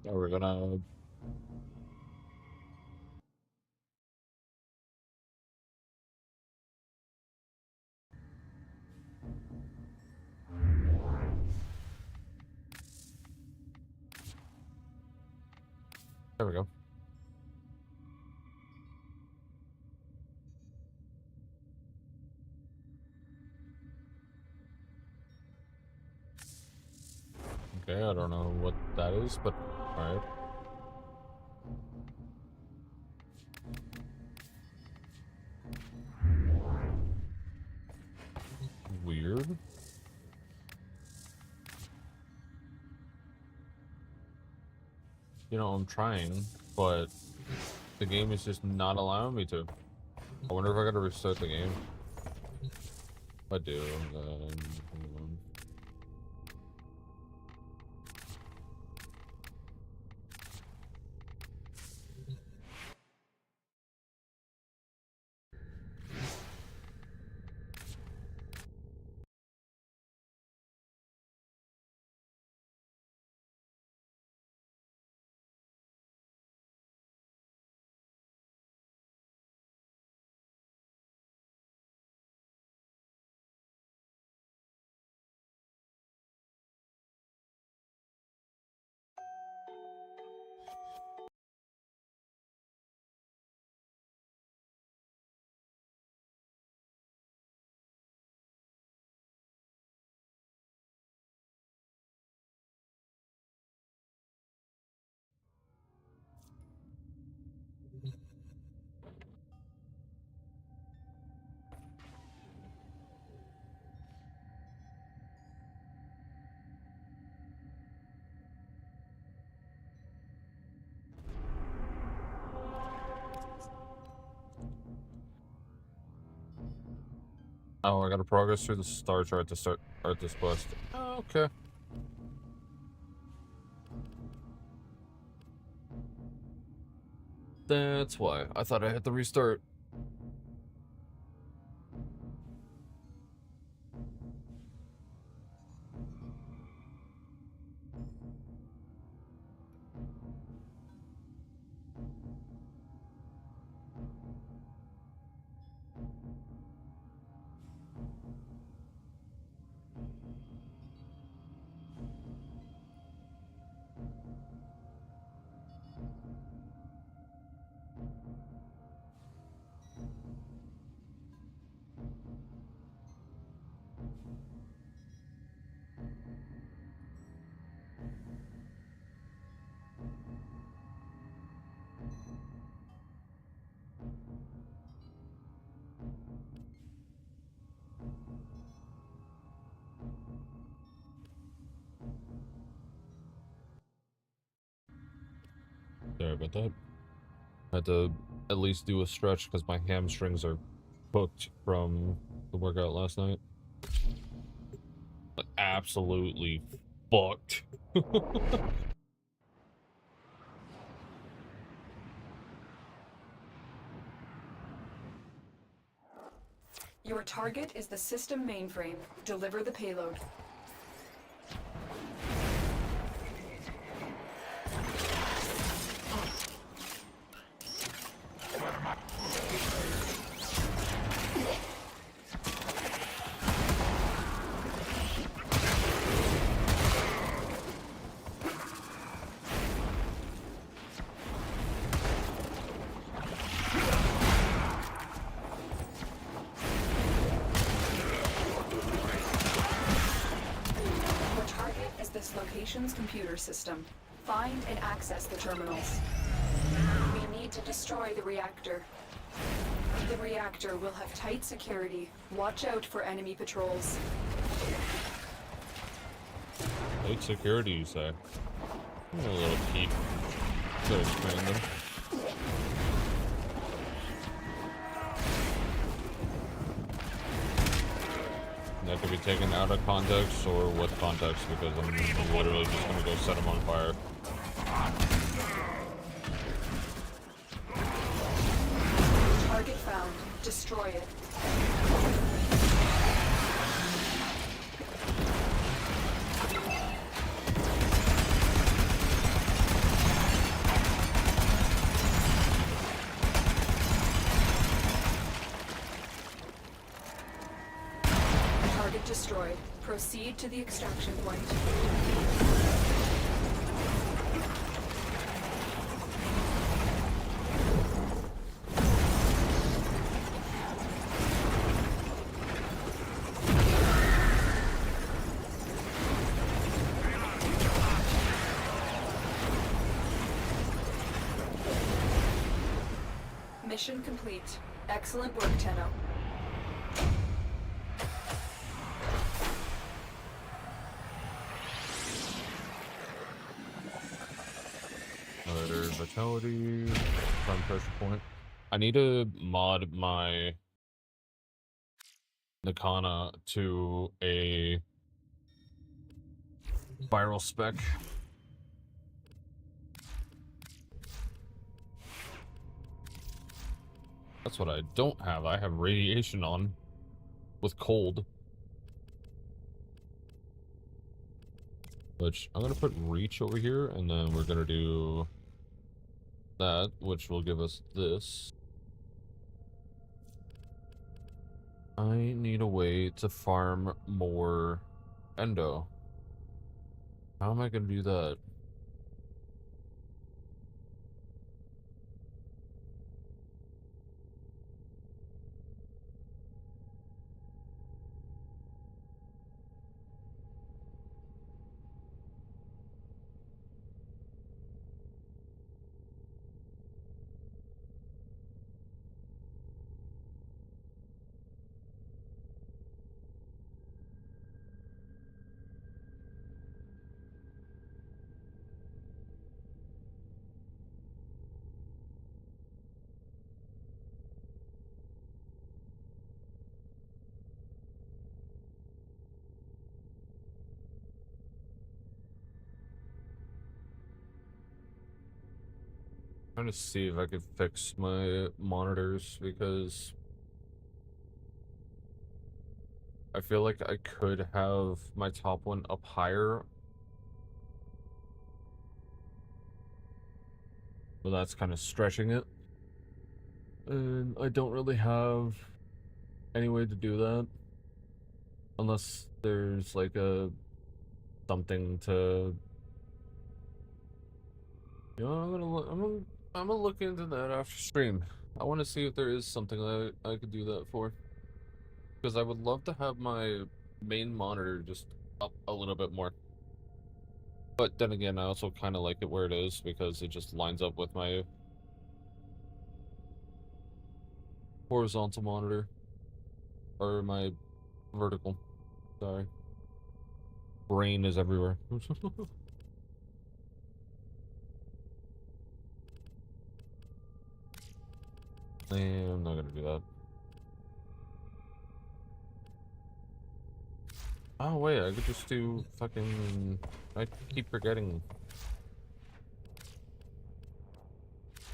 A: Yeah, we're gonna... There we go. Okay, I don't know what that is, but alright. Weird. You know, I'm trying, but the game is just not allowing me to. I wonder if I gotta restart the game. If I do, then... hold on. Oh, I gotta progress through the star chart to start this quest. Oh, okay. That's why. I thought I had to restart. Sorry about that. I had to at least do a stretch because my hamstrings are hooked from the workout last night. Like, absolutely fucked.
B: Your target is the system mainframe. Deliver the payload. Your target is this location's computer system. Find and access the terminals. We need to destroy the reactor. The reactor will have tight security. Watch out for enemy patrols.
A: Tight security, you say? A little peep. Go expand them. That could be taken out of context or with context because I'm literally just gonna go set them on fire.
B: Target found. Destroy it. Target destroyed. Proceed to the extraction point. Mission complete. Excellent work, Tenno.
A: Another vitality, prime pressure point. I need to mod my Nakana to a viral spec. That's what I don't have. I have radiation on with cold. Which I'm gonna put reach over here, and then we're gonna do that, which will give us this. I need a way to farm more endo. How am I gonna do that? Trying to see if I could fix my monitors because I feel like I could have my top one up higher, but that's kind of stretching it. And I don't really have any way to do that unless there's like a something to, you know, I'm gonna look into that after stream. I want to see if there is something that I could do that for, because I would love to have my main monitor just up a little bit more. But then again, I also kind of like it where it is because it just lines up with my horizontal monitor, or my vertical. Sorry. Brain is everywhere. I'm not gonna do that. Oh wait, I could just do fucking... I keep forgetting.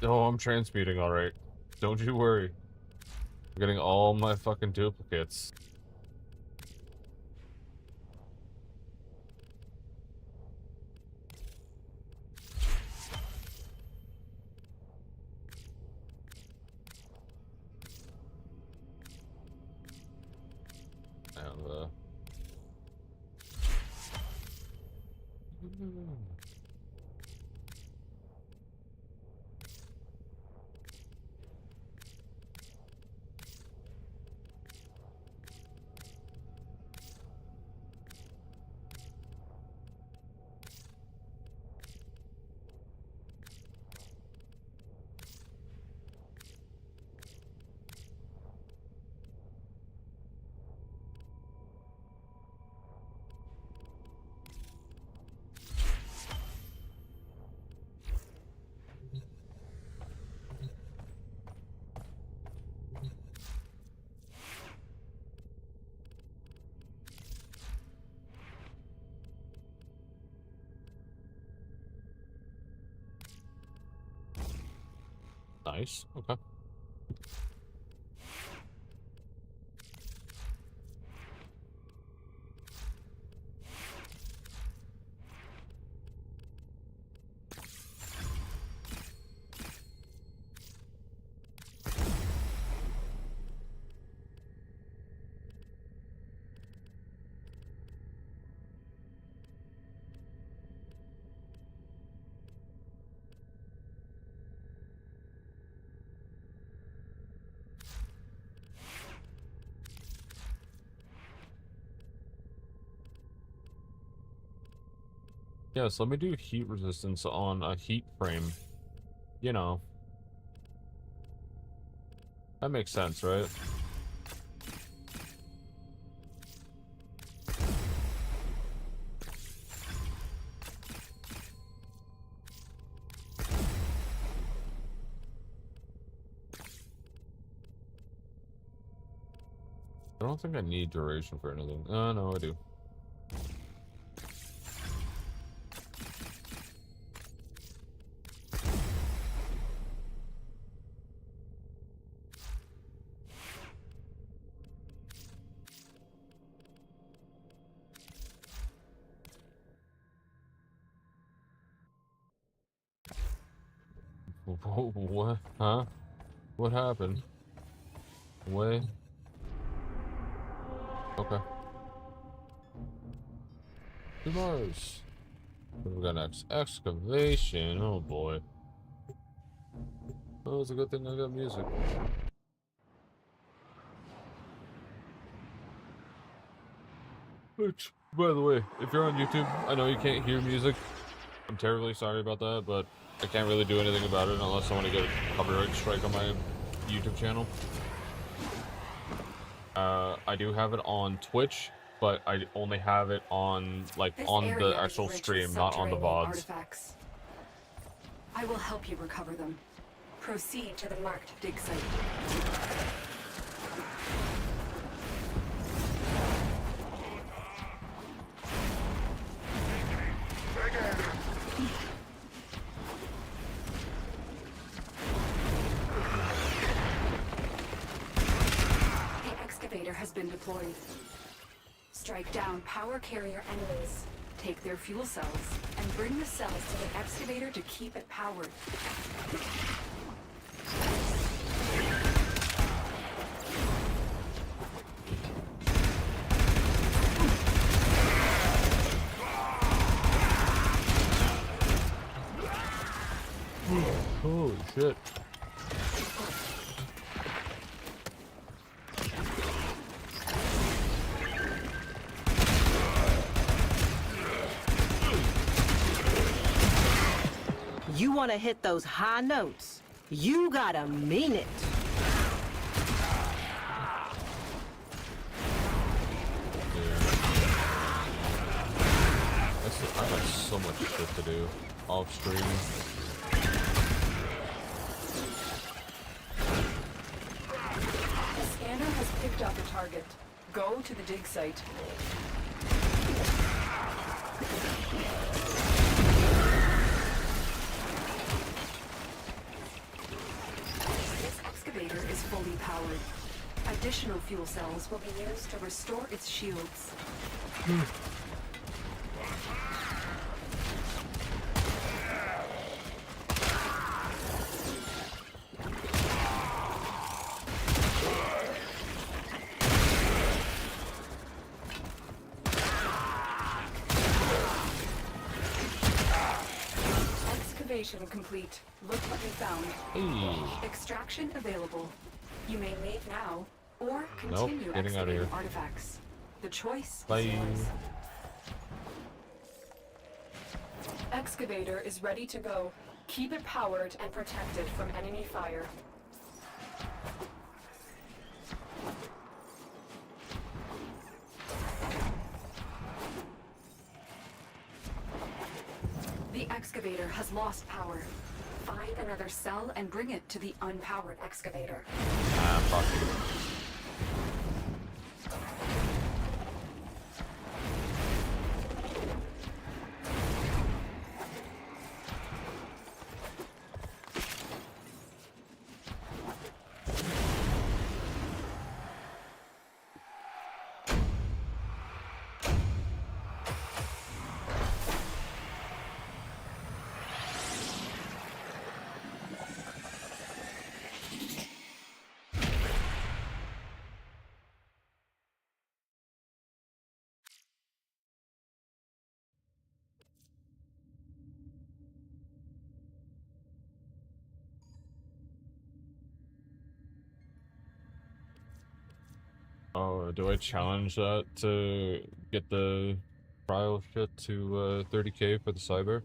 A: Oh, I'm transmuting alright. Don't you worry. I'm getting all my fucking duplicates. And, nice. Okay. Yeah, so let me do heat resistance on a heat frame. You know. That makes sense, right? I don't think I need duration for anything. Oh, no, I do. What? Huh? What happened? Way? Okay. To Mars. What do we got next? Excavation. Oh boy. Oh, it's a good thing I got music. Which, by the way, if you're on YouTube, I know you can't hear music. I'm terribly sorry about that, but I can't really do anything about it unless I want to get a copyright strike on my YouTube channel. I do have it on Twitch, but I only have it on, like,
D: This
A: on the
D: area is
A: actual
D: rich with
A: stream, not on the
D: subterranean
A: VODs.
D: artifacts. I will help you recover them. Proceed to the marked dig site.
B: been deployed. Strike down power carrier enemies, take their fuel cells, and bring the cells to the excavator to keep it powered.
A: Holy shit.
G: You want to hit those high notes? You gotta mean it.
A: I've got so much shit to do off stream.
B: The scanner has picked up a target. Go to the dig site. This excavator is fully powered. Additional fuel cells will be used to restore its shields. Excavation complete. Look what we found.
A: Hey.
B: Extraction available. You may leave now, or continue
A: getting out of
B: excavating
A: here.
B: artifacts. The choice
A: Bye.
B: is yours. Excavator is ready to go. Keep it powered and protected from enemy fire. The excavator has lost power. Find another cell and bring it to the unpowered excavator.
A: Ah, fuck you. Oh, do I challenge that to get the trial shit to 30K for the cyber?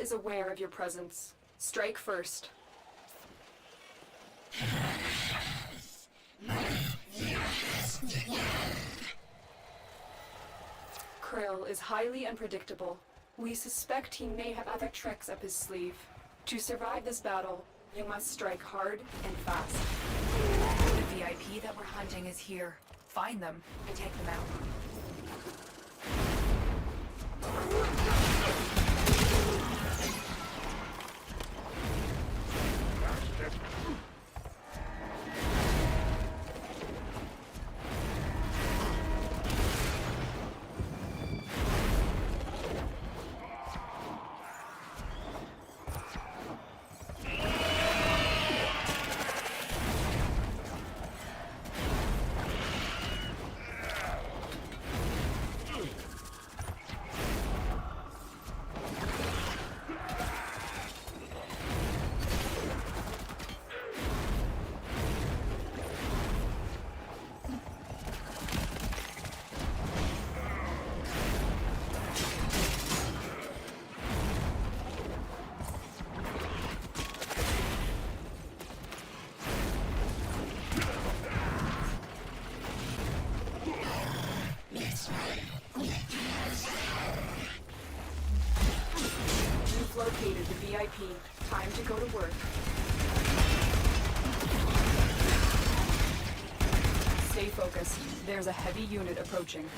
D: is aware of your presence. Strike first. Krill is highly unpredictable. We suspect he may have other tricks up his sleeve. To survive this battle, you must strike hard and fast.
B: The VIP that we're hunting is here. Find them and take them out.
D: You've located the VIP. Time to go to work. Stay focused. There's a heavy unit approaching.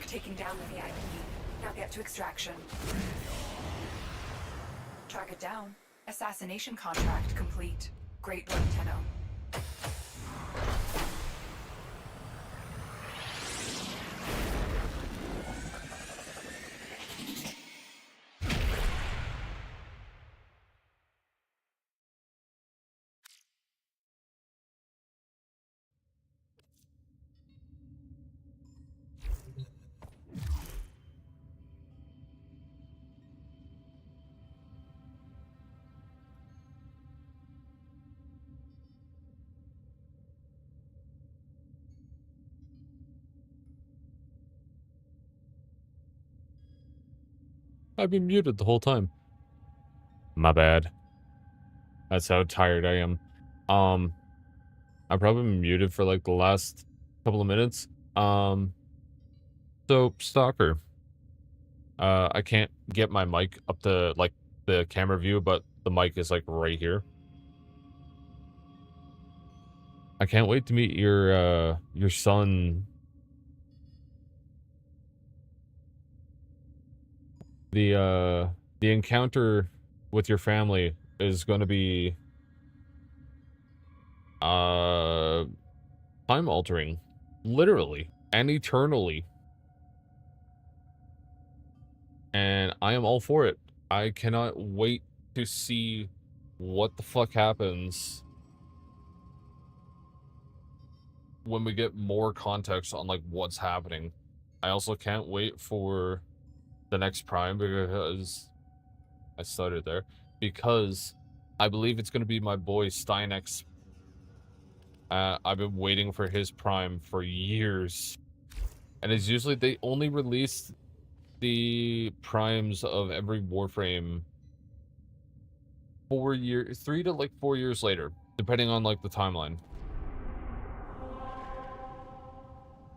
B: Taking down the VIP. Now get to extraction. Track it down. Assassination contract complete. Great work, Tenno.
A: I've been muted the whole time. My bad. That's how tired I am. I've probably been muted for like the last couple of minutes. So Stalker. I can't get my mic up to like the camera view, but the mic is like right here. I can't wait to meet your son. The encounter with your family is going to be time altering, literally and eternally. And I am all for it. I cannot wait to see what the fuck happens when we get more context on like what's happening. I also can't wait for the next Prime because I started there, because I believe it's going to be my boy Steinex. I've been waiting for his Prime for years, and it's usually they only release the primes of every Warframe 3 to like 4 years later, depending on like the timeline.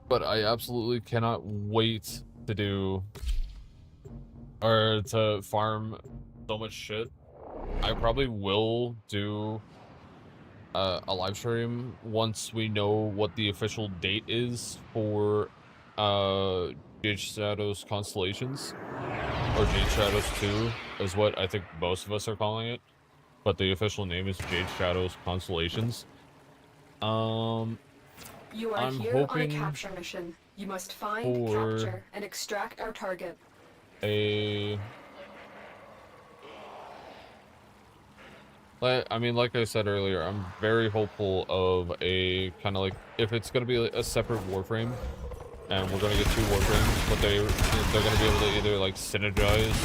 A: But I absolutely cannot wait to do or to farm so much shit. I probably will do a live stream once we know what the official date is for Jade Shadows Constellations, or Jade Shadows 2 is what I think most of us are calling it, but the official name is Jade Shadows Constellations.
D: You are
A: I'm
D: here on a
A: hoping
D: capture mission. You must find, capture, and extract our target.
A: Like I said earlier, I'm very hopeful of a kind of like, if it's going to be like a separate Warframe, and we're going to get 2 Warframes, but they're going to be able to either like synergize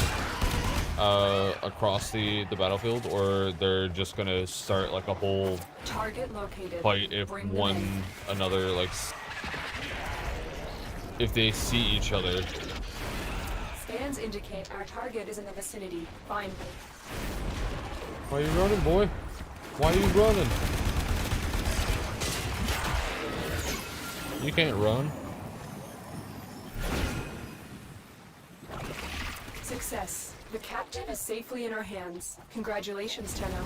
A: across the battlefield, or they're just going to start like a whole
D: Target located.
A: fight if
D: Bring them
A: one
D: in.
A: another, like, if they see each other.
D: Scans indicate our target is in the vicinity. Find them.
A: Why are you running, boy? Why are you running? You can't run.
D: Success. The captain is safely in our hands. Congratulations, Tenno.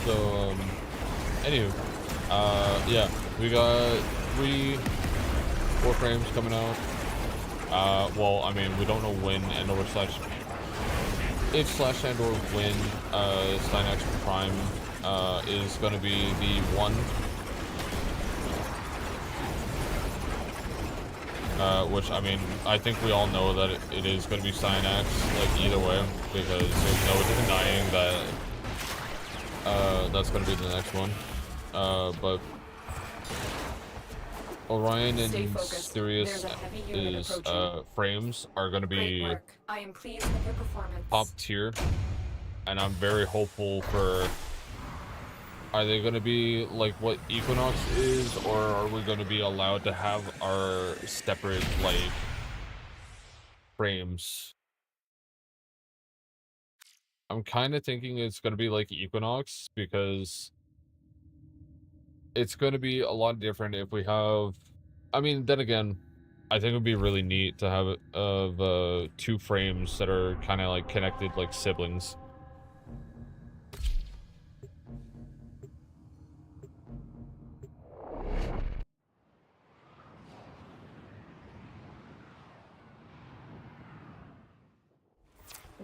A: So, anywho, yeah, we got 3 Warframes coming out. Well, I mean, we don't know when if/and/or when Steinex Prime is going to be the one. Which, I mean, I think we all know that it is going to be Steinex, like, either way, because there's no denying that that's going to be the next one. But Orion and Sirius frames are going to be
D: I am pleased with your performance.
A: top tier, and I'm very hopeful for. Are they going to be like what Equinox is, or are we going to be allowed to have our separate like frames? I'm kind of thinking it's going to be like Equinox, because it's going to be a lot different if we have. I mean, then again, I think it would be really neat to have 2 frames that are kind of like connected like siblings.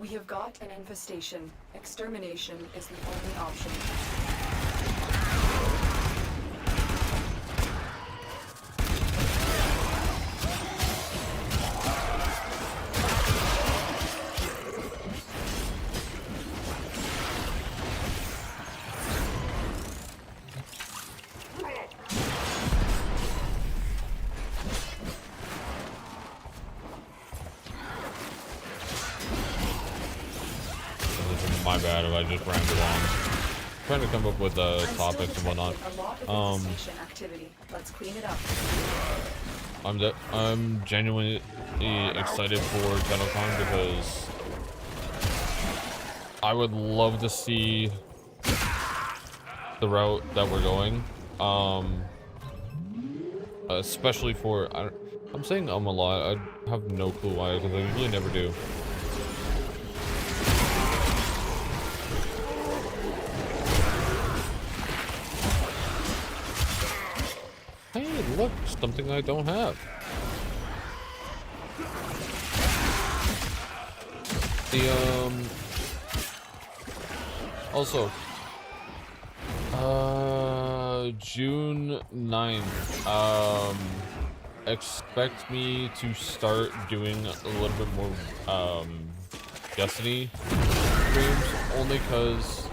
D: We have got an infestation. Extermination is the only option.
A: My bad if I just rambled on. Trying to come up with topics and whatnot.
D: Let's clean it up.
A: I'm genuinely excited for TennoCon, because I would love to see the route that we're going. Especially for I'm saying a lot. I have no clue why, because I usually never do. Hey, look, something I don't have. Also, June 9th. Expect me to start doing a little bit more, Destiny streams, only because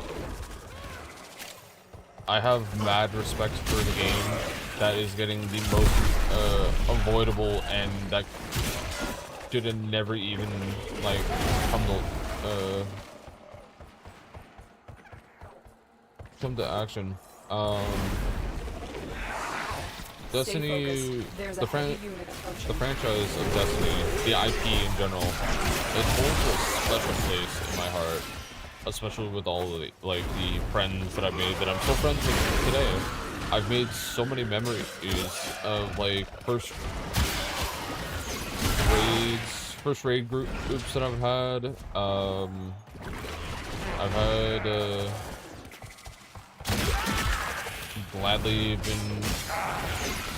A: I have mad respect for the game that is getting the most, avoidable, and that should have never even, like, come to action. Destiny, the franchise of Destiny, the IP in general, it holds a special place in my heart, especially with all of the, like, the friends that I've made that I'm still friends with today. I've made so many memories of, like, first raid groups that I've had. I've had, gladly been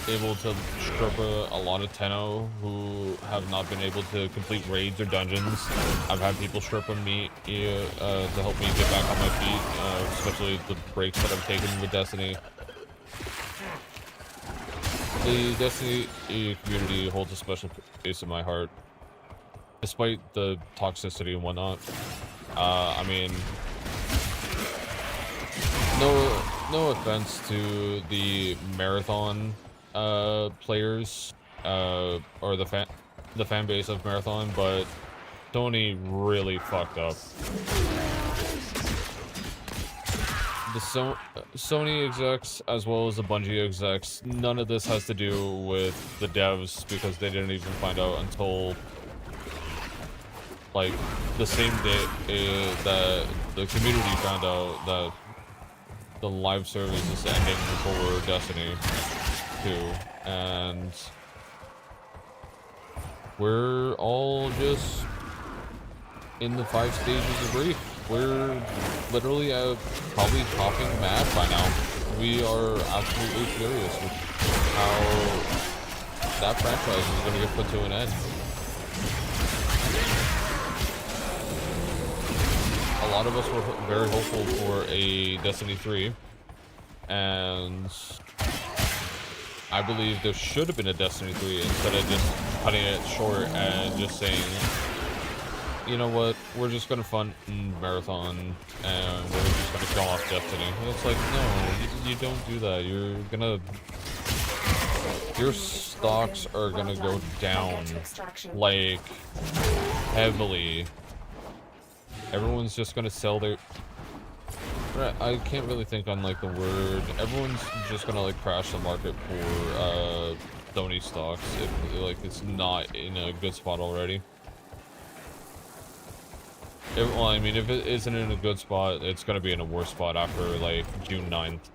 A: able to strip a lot of Tenno who have not been able to complete raids or dungeons. I've had people strip on me to help me get back on my feet, especially the breaks that I've taken with Destiny. The Destiny community holds a special place in my heart, despite the toxicity and whatnot. I mean, no offense to the Marathon players or the fan base of Marathon, but Sony really fucked up. The Sony execs, as well as the Bungie execs, none of this has to do with the devs, because they didn't even find out until, like, the same day that the community found out that the live service is ending for Destiny 2, and we're all just in the 5 stages of grief. We're literally probably talking mad by now. We are absolutely furious with how that franchise is going to get put to an end. A lot of us were very hopeful for a Destiny 3, and I believe there should have been a Destiny 3 instead of just cutting it short and just saying, you know what, we're just gonna fund Marathon and we're just gonna kill off Destiny. And it's like, no, you don't do that. Your stocks are gonna go down, like, heavily. Everyone's just gonna sell their... I can't really think on, like, the word. Everyone's just gonna, like, crash the market for Sony stocks if, like, it's not in a good spot already. Well, I mean, if it isn't in a good spot, it's gonna be in a worse spot after, like, June 9th.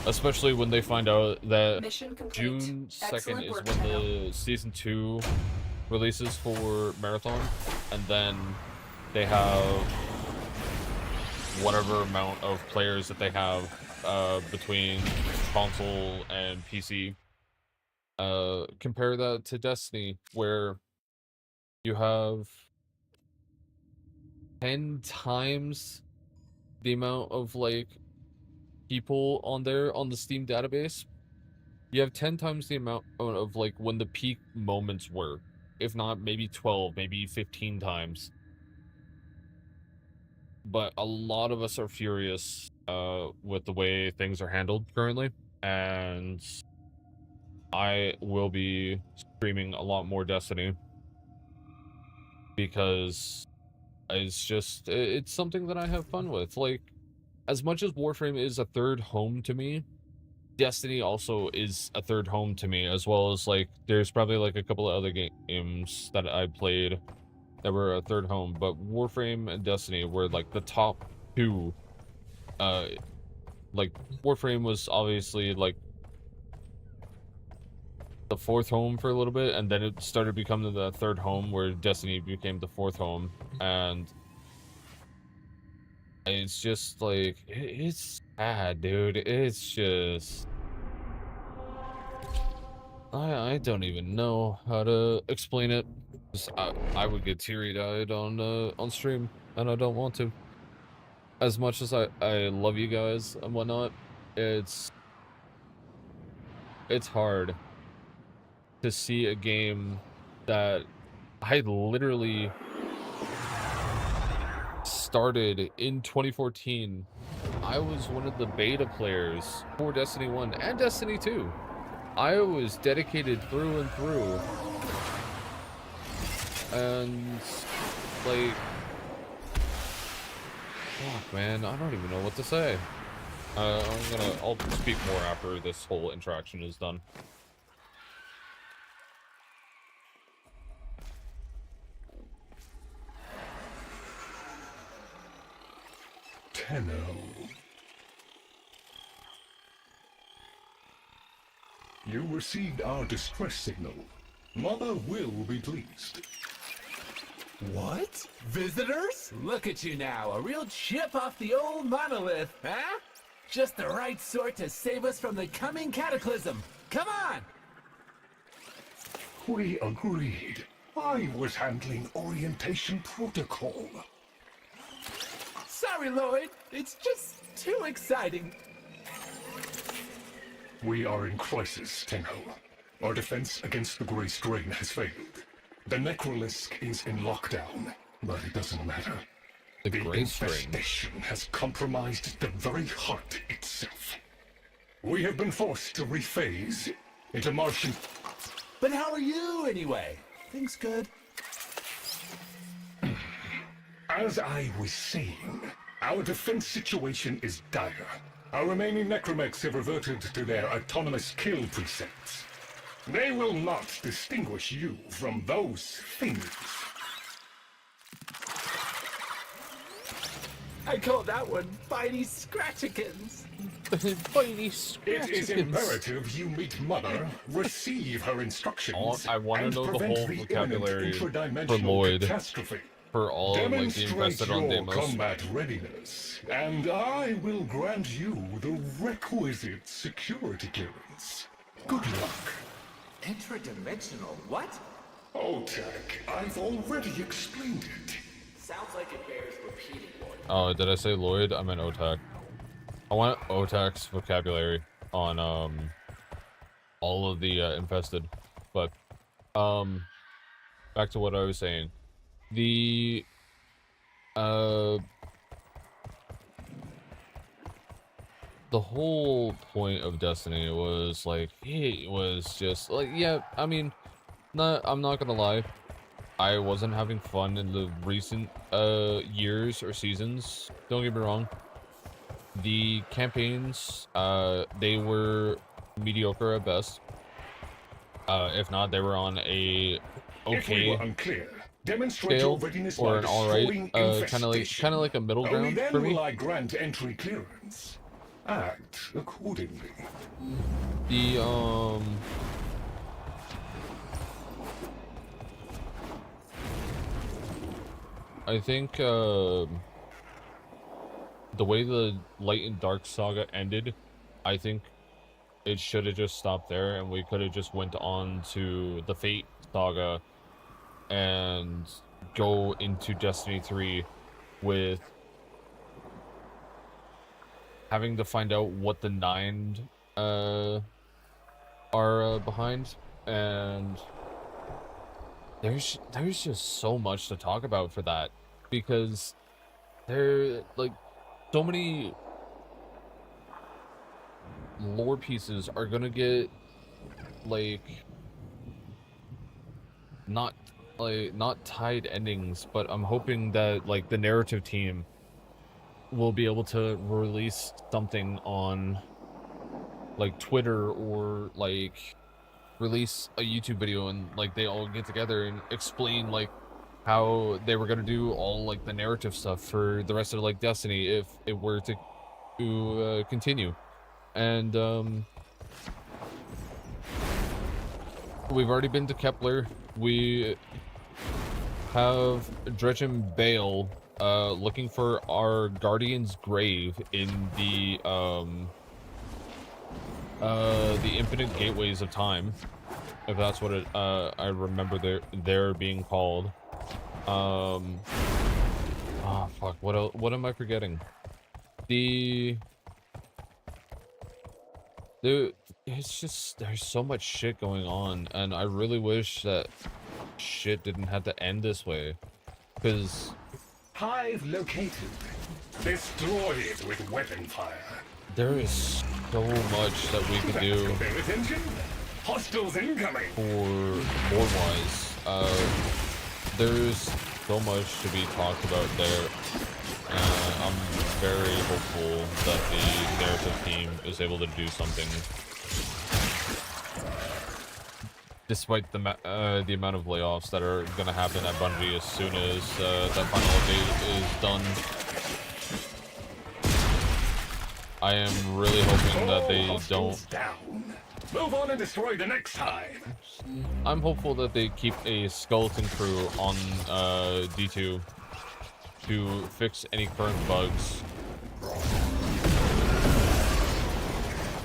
A: Especially when they find out that June 2nd is when the Season 2 releases for Marathon, and then they have whatever amount of players that they have between console and PC. Compare that to Destiny, where you have 10 times the amount of, like, people on there on the Steam database. You have 10 times the amount of, like, when the peak moments were, if not maybe 12, maybe 15 times. But a lot of us are furious with the way things are handled currently, and I will be streaming a lot more Destiny because it's something that I have fun with. Like, as much as Warframe is a third home to me, Destiny also is a third home to me, as well as, like, there's probably, like, a couple of other games that I played that were a third home, but Warframe and Destiny were, like, the top two. Like, Warframe was obviously, like, the fourth home for a little bit, and then it started becoming the third home, where Destiny became the fourth home, and it's just, like, it's sad, dude. It's just... I don't even know how to explain it. I would get teary-eyed on stream, and I don't want to. as much as I love you guys and whatnot, it's hard to see a game that I literally started in 2014. I was one of the beta players for Destiny 1 and Destiny 2. I was dedicated through and through. And, like, fuck, man, I don't even know what to say. I'll speak more after this whole interaction is done.
F: Tenno. You received our distress signal. Mother will be pleased.
H: What? Visitors? Look at you now, a real chip off the old monolith, huh? Just the right sort to save us from the coming cataclysm. Come on!
F: We agreed. I was handling orientation protocol.
H: Sorry, Lloyd. It's just too exciting.
F: We are in crisis, Tenno. Our defense against the Grey Strain has failed. The Necrolisk is in lockdown, but it doesn't matter.
A: The Grey Strain
F: infestation has compromised the very heart itself. We have been forced to rephase into Martian...
H: But how are you, anyway? Things good?
F: As I was saying, our defense situation is dire. Our remaining necromechs have reverted to their autonomous kill precepts. They will not distinguish you from those things.
H: I call that one Bitey Scratchikins.
A: Bitey
F: It is imperative you meet Mother, receive her instructions,
A: I want to
F: and
A: know the
F: prevent
A: whole
F: the
A: vocabulary
F: imminent
A: for
F: intradimensional
A: Lloyd.
F: catastrophe.
A: For all like the
F: Demonstrate
A: invested on
F: your
A: Deimos.
F: combat readiness, and I will grant you the requisite security clearance. Good luck.
H: Intradimensional what?
F: Otak, I've already explained it.
H: Sounds like it bears repeating, Lloyd.
A: Oh, did I say Lloyd? I meant Otak. I want Otak's vocabulary on all of the infested. But back to what I was saying. The whole point of Destiny was like, it was just like, yeah, I mean, I'm not gonna lie, I wasn't having fun in the recent years or seasons. Don't get me wrong. The campaigns, they were mediocre at best. If not, they were on a
F: If we were
A: okay
F: unclear, demonstrate your
A: scale
F: readiness
A: or
F: by
A: an alright,
F: destroying
A: kind of like a middle
F: Only
A: ground
F: then
A: for me.
F: will I grant entry clearance. Act accordingly.
A: The I think the way the Light and Dark saga ended, I think it should have just stopped there, and we could have just went on to the Fate saga and go into Destiny 3 with having to find out what the Nine are behind, and there's just so much to talk about for that, because there like so many lore pieces are gonna get like not tied endings, but I'm hoping that like the narrative team will be able to release something on like Twitter, or like release a YouTube video and like they all get together and explain like how they were gonna do all like the narrative stuff for the rest of like Destiny if it were to continue. And we've already been to Kepler. We have Dredge and Bale looking for our Guardian's grave in the Infinite Gateways of Time, if that's what it I remember they're being called. Oh fuck, what am I forgetting? The Dude, it's just there's so much shit going on, and I really wish that shit didn't have to end this way. Because
F: Hive located. Destroy it with weapon fire.
A: there is so much that we could do
F: Their attention. Hostiles incoming.
A: for lore-wise. There's so much to be talked about there. I'm very hopeful that the narrative team is able to do something. Despite the amount of layoffs that are going to happen at Bungie as soon as that final update is done. I am really hoping that they don't...
F: Down. Move on and destroy the next hive.
A: I'm hopeful that they keep a skeleton crew on D2 to fix any current bugs.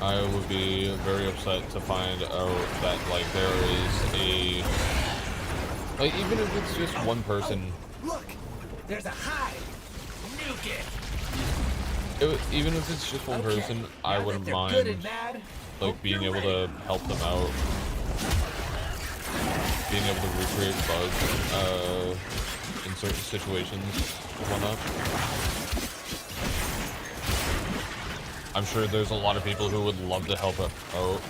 A: I would be very upset to find out that, like, there is a... Like, even if it's just one person...
H: Look! There's a hive! Nuke it!
A: Even if it's just one person, I wouldn't mind, like, being able to help them out. Being able to recreate bugs, in certain situations, and whatnot. I'm sure there's a lot of people who would love to help out,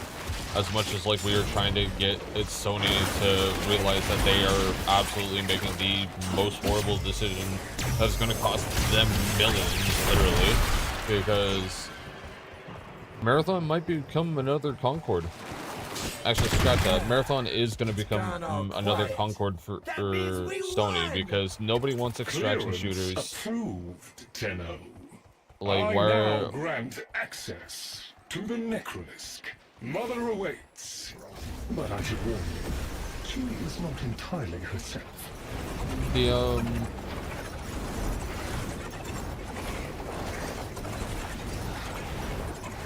A: as much as, like, we are trying to get Sony to realize that they are absolutely making the most horrible decision that's going to cost them millions, literally, because Marathon might become another Concord. Actually, scratch that. Marathon is going to become another Concord for Sony, because nobody wants extraction shooters.
F: Approved, Tenno.
A: Like,
F: I
A: where...
F: now grant access to the Necrolisk. Mother awaits. But I should warn you, she is not entirely herself.
A: The,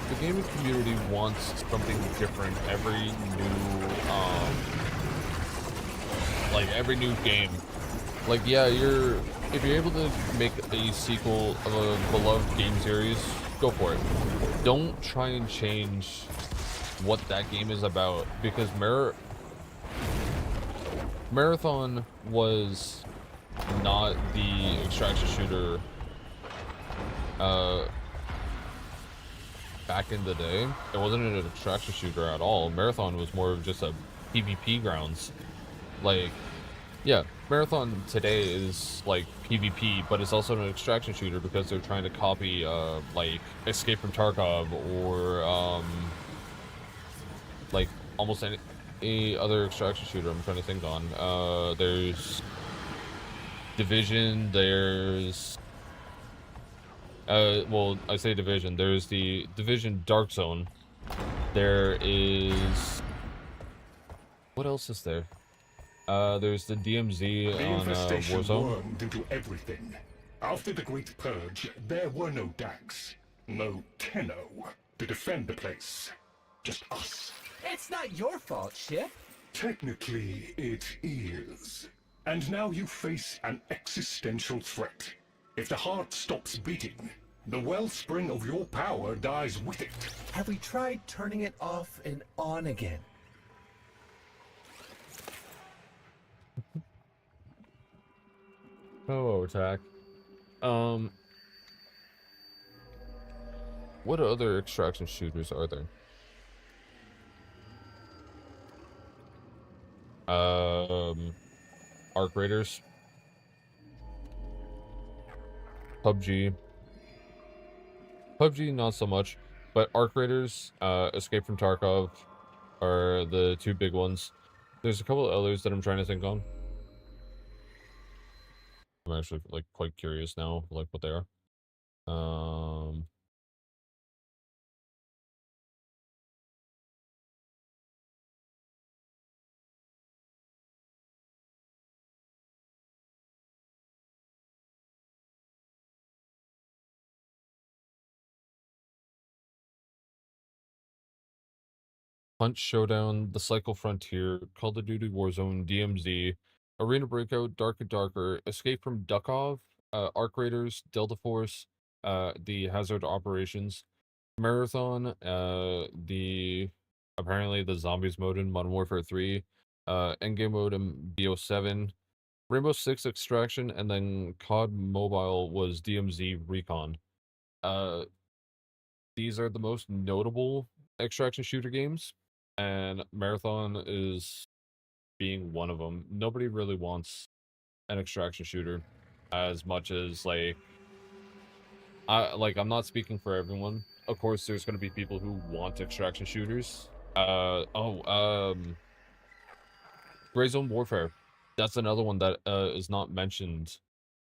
A: the gaming community wants something different every new, like, every new game. Like, yeah, if you're able to make a sequel of a beloved game series, go for it. Don't try and change what that game is about, because Marathon was not the extraction shooter back in the day. It wasn't an extraction shooter at all. Marathon was more of just a PvP grounds. Like, yeah, Marathon today is like PvP, but it's also an extraction shooter because they're trying to copy like Escape from Tarkov or like almost any other extraction shooter I'm trying to think on. There's Division, there's well, I say Division, there's the Division Dark Zone. There is... What else is there? There's the DMZ on Warzone.
F: Wormed into everything. After the Great Purge, there were no Dax, no Tenno to defend the place. Just us.
H: It's not your fault, Ship.
F: Technically, it is. And now you face an existential threat. If the heart stops beating, the wellspring of your power dies with it.
H: Have we tried turning it off and on again?
A: Oh, attack. What other extraction shooters are there? Arc Raiders. PUBG, not so much, but Arc Raiders, Escape from Tarkov are the two big ones. There's a couple of others that I'm trying to think on. I'm actually, like, quite curious now, like, what they are. Hunt Showdown, The Cycle Frontier, Call of Duty Warzone, DMZ, Arena Breakout, Dark and Darker, Escape from Duckov, Arc Raiders, Delta Force, the Hazard Operations Marathon, apparently the Zombies mode in Modern Warfare 3, Endgame mode in BO7, Rainbow Six Extraction, and then COD Mobile was DMZ Recon. These are the most notable extraction shooter games, and Marathon is being one of them. Nobody really wants an extraction shooter as much as I'm not speaking for everyone. Of course, there's going to be people who want extraction shooters. Gray Zone Warfare. That's another one that is not mentioned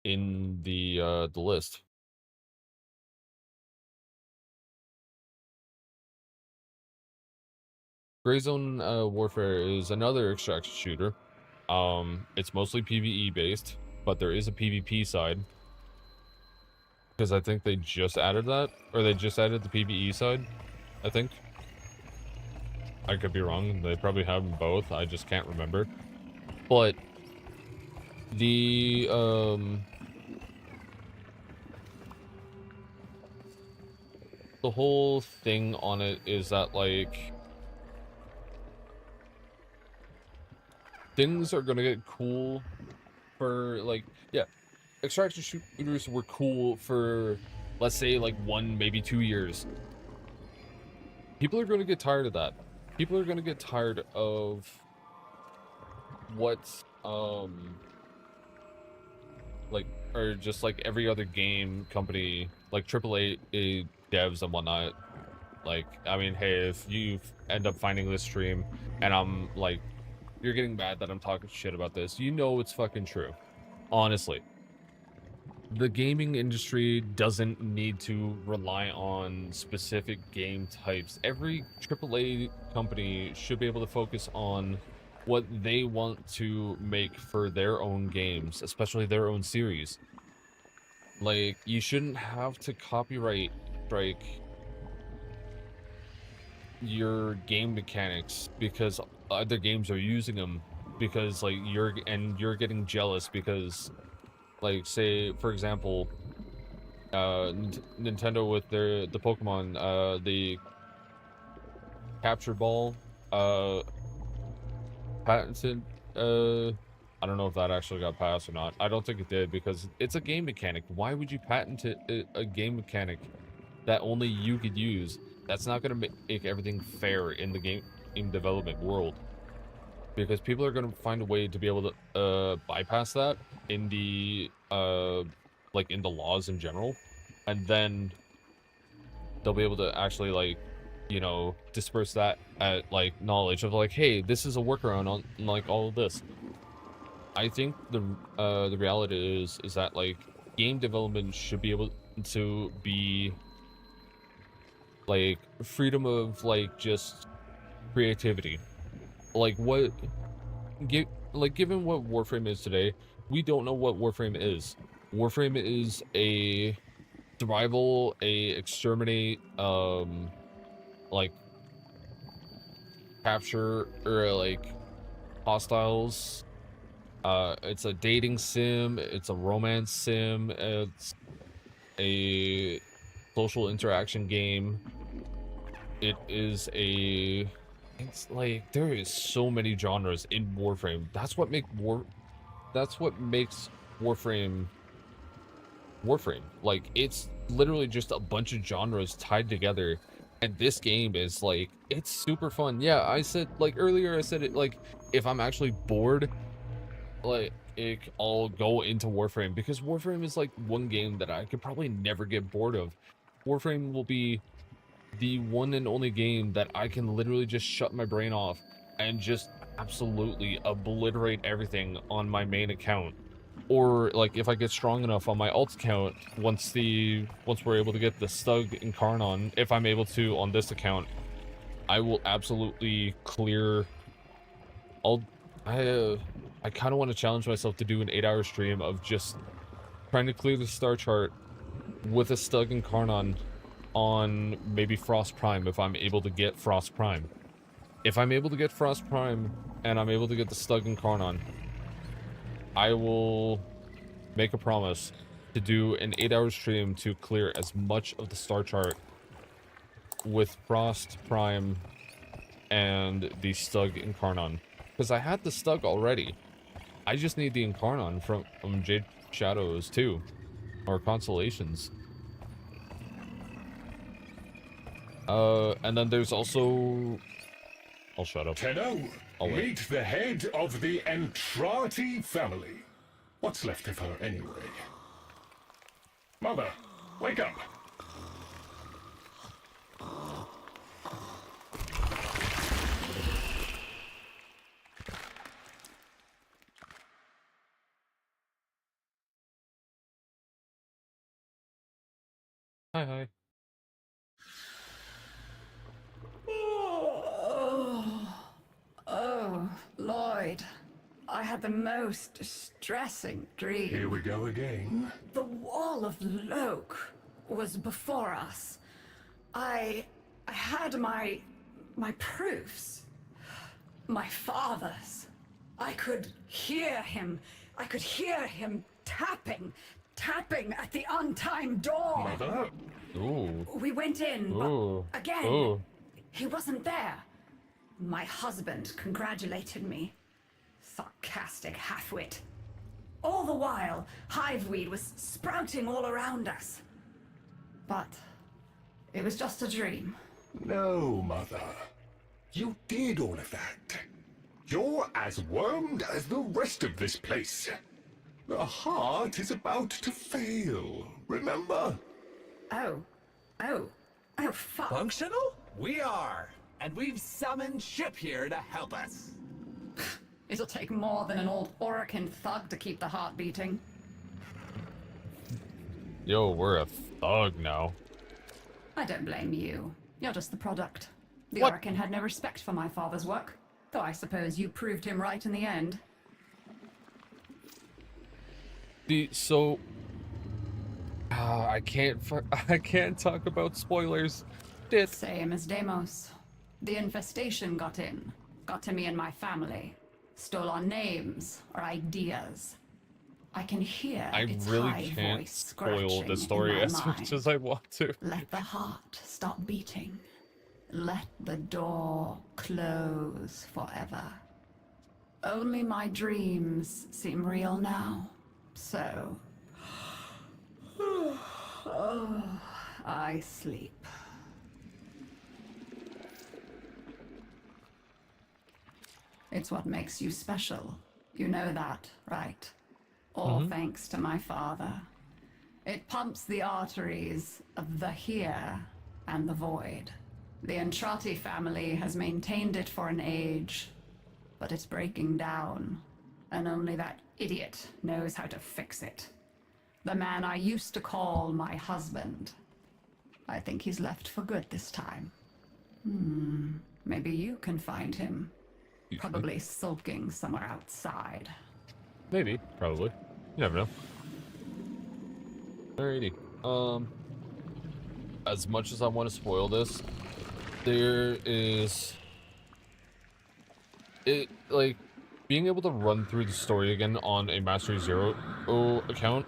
A: in the list. Gray Zone Warfare is another extraction shooter. It's mostly PvE based, but there is a PvP side. Because I think they just added that, or they just added the PvE side, I think. I could be wrong, they probably have them both, I just can't remember. But the whole thing on it is that, like, things are gonna get cool for, like, yeah, extraction shooters were cool for, let's say, like 1, maybe 2 years. People are gonna get tired of that. People are gonna get tired of what, like, or just like every other game company, like AAA devs and whatnot. Like, I mean, hey, if you end up finding this stream and I'm like, you're getting mad that I'm talking shit about this, you know it's fucking true. Honestly. The gaming industry doesn't need to rely on specific game types. Every AAA company should be able to focus on what they want to make for their own games, especially their own series. Like, you shouldn't have to copyright strike your game mechanics because other games are using them, because like you're getting jealous because, like, say for example, Nintendo with the Pokemon, the capture ball, patented, I don't know if that actually got passed or not. I don't think it did, because it's a game mechanic. Why would you patent a game mechanic that only you could use? That's not going to make everything fair in the game development world, because people are going to find a way to be able to bypass that in the like in the laws in general, and then they'll be able to actually, like, you know, disperse that at like knowledge of like, hey, this is a workaround on like all of this. I think the reality is that, like, game development should be able to be like freedom of, like, just creativity. Like, given what Warframe is today, we don't know what Warframe is. Warframe is a survival, a exterminate, like, capture, or like hostiles. It's a dating sim, it's a romance sim, it's a social interaction game. It's like, there is so many genres in Warframe. That's what makes Warframe Warframe. Like, it's literally just a bunch of genres tied together, and this game is like, it's super fun. Yeah, I said, like, earlier, I said it, like, if I'm actually bored, like, I'll go into Warframe, because Warframe is like one game that I could probably never get bored of. Warframe will be the one and only game that I can literally just shut my brain off and just absolutely obliterate everything on my main account. Or, like, if I get strong enough on my alt account, once we're able to get the Stug and Karnon, if I'm able to on this account, I will absolutely clear. I kind of want to challenge myself to do an 8-hour stream of just trying to clear the star chart with a Stug and Karnon on maybe Frost Prime, if I'm able to get Frost Prime. If I'm able to get Frost Prime and I'm able to get the Stug and Karnon, I will make a promise to do an 8-hour stream to clear as much of the star chart with Frost, Prime, and the Stug Incarnon. Because I had the Stug already. I just need the Incarnon from Jade Shadows too. Or Constellations. And then there's also... I'll shut up.
F: Tenno,
A: I'll wait.
F: meet the head of the Entrati family. What's left of her anyway? Mother, wake up!
A: Hi, hi.
B: Oh, Lloyd. I had the most distressing dream.
F: Here we go again.
B: The wall of Loke was before us. I had my proofs. My father's. I could hear him. I could hear him tapping at the untimed door.
F: Mother?
A: Ooh.
B: We went in,
A: Ooh.
B: but again,
A: Ooh.
B: he wasn't there. My husband congratulated me. Sarcastic halfwit. All the while, hiveweed was sprouting all around us. But it was just a dream.
F: No, Mother. You did all of that. You're as wormed as the rest of this place. The heart is about to fail, remember?
B: Oh, fuck.
H: Functional? We are. And we've summoned Ship here to help us.
B: It'll take more than an old Orokin thug to keep the heart beating.
A: Yo, we're a thug now.
B: I don't blame you. You're just the product. The
A: What?
B: Orokin had no respect for my father's work, though I suppose you proved him right in the end.
A: I can't talk about spoilers. Shit.
B: Same as Deimos. The infestation got in. Got to me and my family. Stole our names, our ideas. I can hear
A: I
B: its
A: really
B: high
A: can't
B: voice
A: spoil
B: scratching
A: the
B: in
A: story
B: my
A: as much
B: mind.
A: as I want to.
B: Let the heart stop beating. Let the door close forever. Only my dreams seem real now. So... oh, I sleep. It's what makes you special. You know that, right? All thanks to my father. It pumps the arteries of the here and the void. The Entrati family has maintained it for an age, but it's breaking down, and only that idiot knows how to fix it. The man I used to call my husband. I think he's left for good this time. Maybe you can find him. Probably sulking somewhere outside.
A: Maybe, probably. You never know. Alrighty. As much as I want to spoil this, there is... like, being able to run through the story again on a Mastery Zero account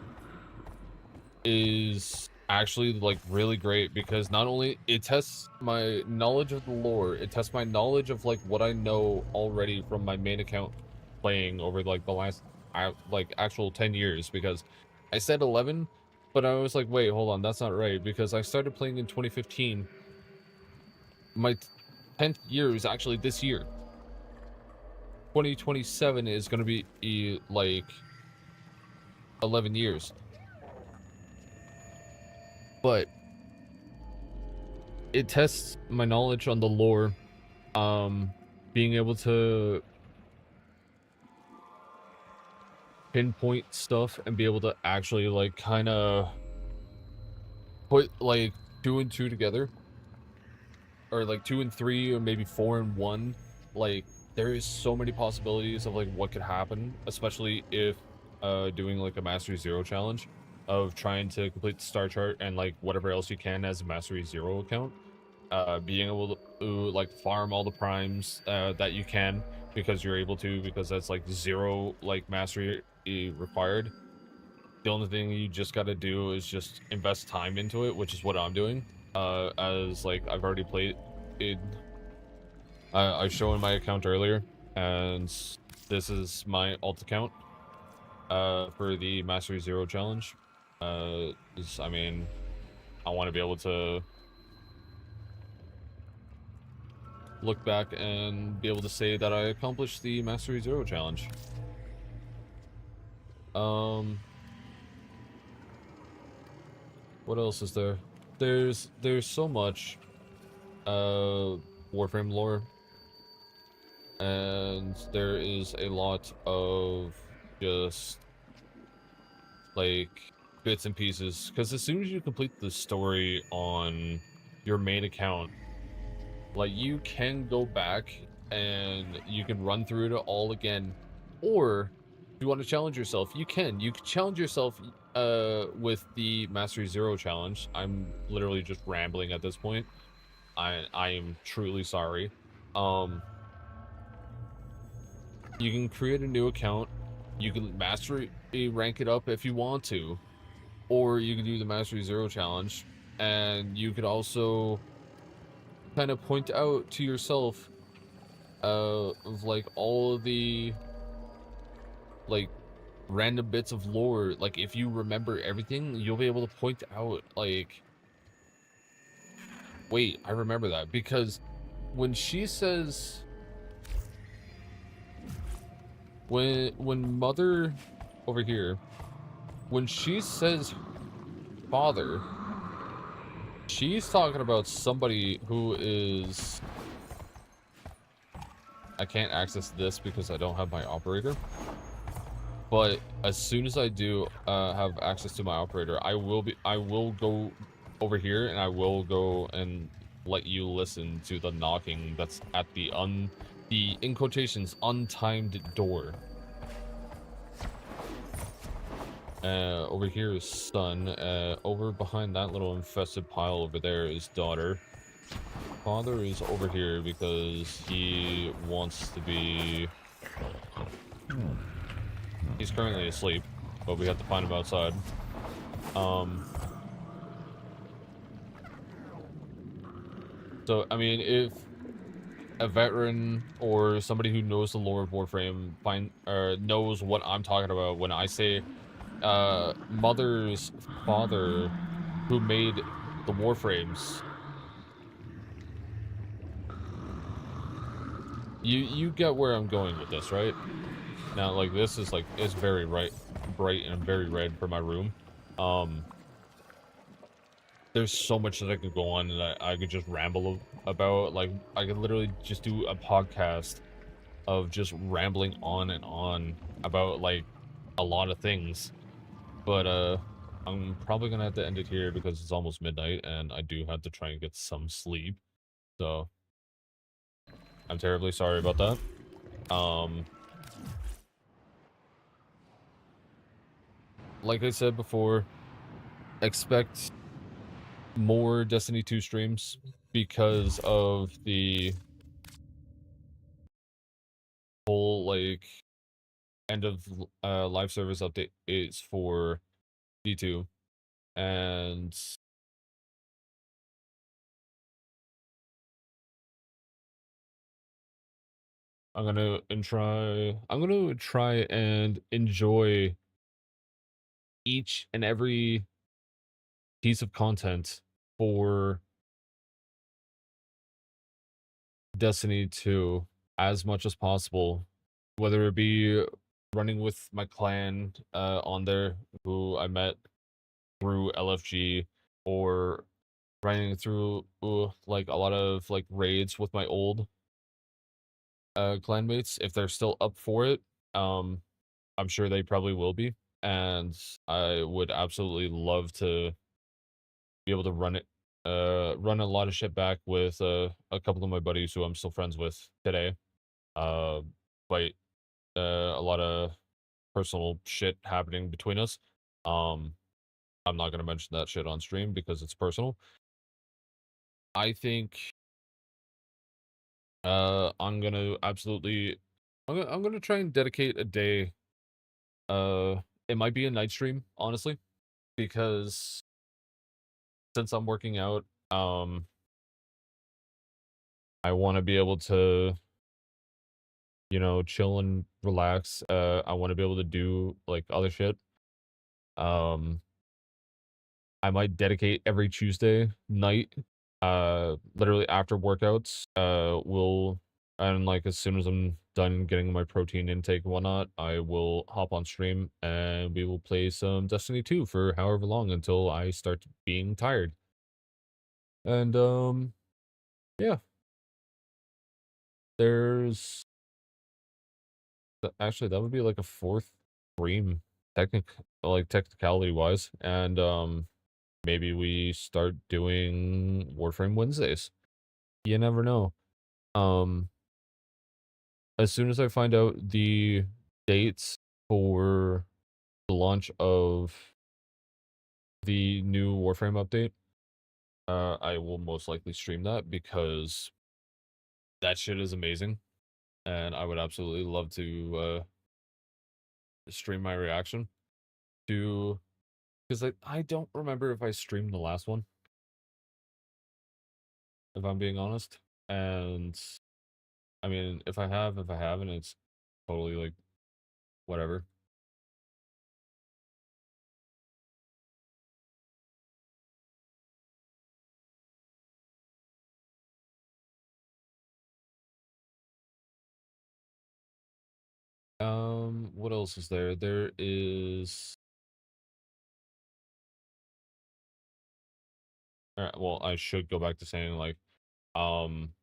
A: is actually, like, really great, because not only it tests my knowledge of the lore, it tests my knowledge of, like, what I know already from my main account playing over, like, the last, like, actual 10 years, because I said 11, but I was like, wait, hold on, that's not right, because I started playing in 2015. My 10th year is actually this year. 2027 is going to be, like, 11 years. But it tests my knowledge on the lore, being able to pinpoint stuff and be able to actually, like, kind of put, like, 2 and 2 together, or like 2 and 3, or maybe 4 and 1. Like, there is so many possibilities of, like, what could happen, especially if doing, like, a Mastery Zero challenge of trying to complete the star chart and, like, whatever else you can as a Mastery Zero account. Being able to, like, farm all the primes that you can, because you're able to, because that's, like, 0, like, mastery required. The only thing you just got to do is just invest time into it, which is what I'm doing. As like I've already played it. I showed my account earlier, and this is my alt account. For the Mastery Zero challenge. I mean, I want to be able to look back and be able to say that I accomplished the Mastery Zero challenge. What else is there? There's so much Warframe lore, and there is a lot of just like bits and pieces, because as soon as you complete the story on your main account, like, you can go back and you can run through it all again, or if you want to challenge yourself, you can challenge yourself with the Mastery Zero challenge. I'm literally just rambling at this point. I am truly sorry. You can create a new account, you can rank it up if you want to, or you can do the Mastery Zero challenge, and you could also kind of point out to yourself of like all of the like random bits of lore. Like, if you remember everything, you'll be able to point out like, wait, I remember that, because when she says, when mother over here, when she says father, she's talking about somebody who is, I can't access this because I don't have my operator, but as soon as I do have access to my operator, I will go over here, and I will go and let you listen to the knocking that's at the in quotations untimed door. Over here is son. Over behind that little infested pile over there is daughter. Father is over here because he wants to be... He's currently asleep, but we have to find him outside. So, I mean, if a veteran or somebody who knows the lore of Warframe knows what I'm talking about when I say mother's father who made the Warframes, you get where I'm going with this, right? Now, like, this is like, it's very bright and very red for my room. There's so much that I could go on and I could just ramble about. Like, I could literally just do a podcast of just rambling on and on about like a lot of things. But I'm probably gonna have to end it here because it's almost midnight and I do have to try and get some sleep. So I'm terribly sorry about that. Like I said before, expect more Destiny 2 streams because of the whole like end of live service update is for D2, and I'm gonna try and enjoy each and every piece of content for Destiny 2 as much as possible, whether it be running with my clan on there who I met through LFG, or running through like a lot of like raids with my old clanmates if they're still up for it. I'm sure they probably will be, and I would absolutely love to be able to run a lot of shit back with a couple of my buddies who I'm still friends with today. But a lot of personal shit happening between us. I'm not gonna mention that shit on stream because it's personal. I think I'm gonna absolutely I'm gonna try and dedicate a day it might be a night stream, honestly, because since I'm working out, I want to be able to, chill and relax. I want to be able to do like other shit. Um, I might dedicate every Tuesday night, literally after workouts, and like as soon as I'm done getting my protein intake and whatnot, I will hop on stream and we will play some Destiny 2 for however long until I start being tired. And yeah, there's actually that would be like a fourth stream technicality wise, and maybe we start doing Warframe Wednesdays. You never know. Um, as soon as I find out the dates for the launch of the new Warframe update, I will most likely stream that because that shit is amazing, and I would absolutely love to stream my reaction to, because I don't remember if I streamed the last one, if I'm being honest. And I mean, if I have, if I haven't, it's totally like whatever. What else is there? There is. Alright, well, I should go back to saying like, um,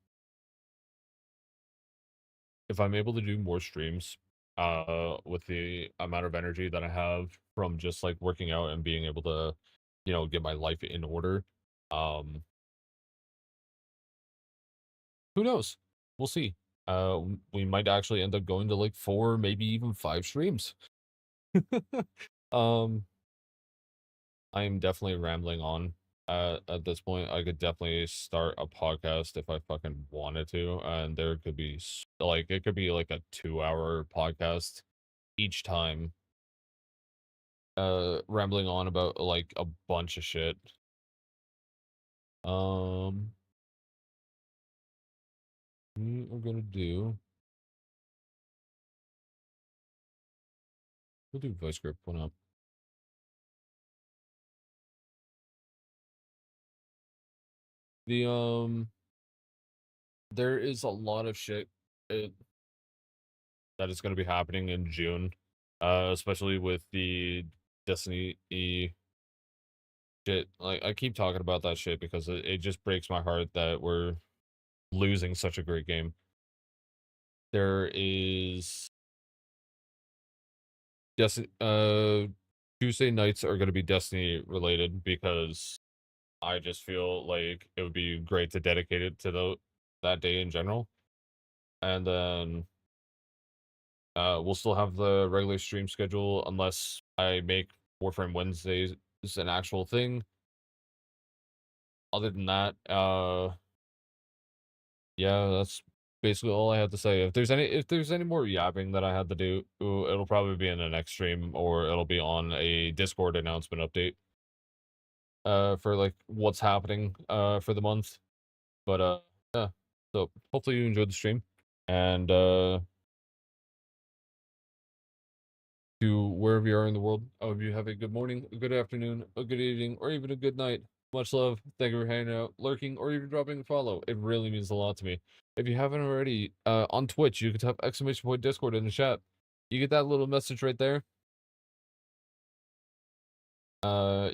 A: if I'm able to do more streams, with the amount of energy that I have from just like working out and being able to, get my life in order, um, who knows? We'll see. We might actually end up going to like 4, maybe even 5 streams. Um, I am definitely rambling on. At this point, I could definitely start a podcast if I fucking wanted to, and there could be like it could be like a 2-hour podcast each time, rambling on about like a bunch of shit. Um, we're gonna do. We'll do voice script one up. The there is a lot of shit that is going to be happening in June, especially with the Destiny E shit. Like I keep talking about that shit because it just breaks my heart that we're losing such a great game. There is Tuesday nights are going to be Destiny related because I just feel like it would be great to dedicate it to that day in general. And then we'll still have the regular stream schedule unless I make Warframe Wednesdays an actual thing. Other than that, yeah, that's basically all I had to say. If there's any more yapping that I had to do, it'll probably be in the next stream or it'll be on a Discord announcement update. For like what's happening for the month. But yeah. So hopefully you enjoyed the stream. And to wherever you are in the world, I hope you have a good morning, a good afternoon, a good evening, or even a good night. Much love. Thank you for hanging out, lurking, or even dropping a follow. It really means a lot to me. If you haven't already, on Twitch, you can type !Discord in the chat. You get that little message right there.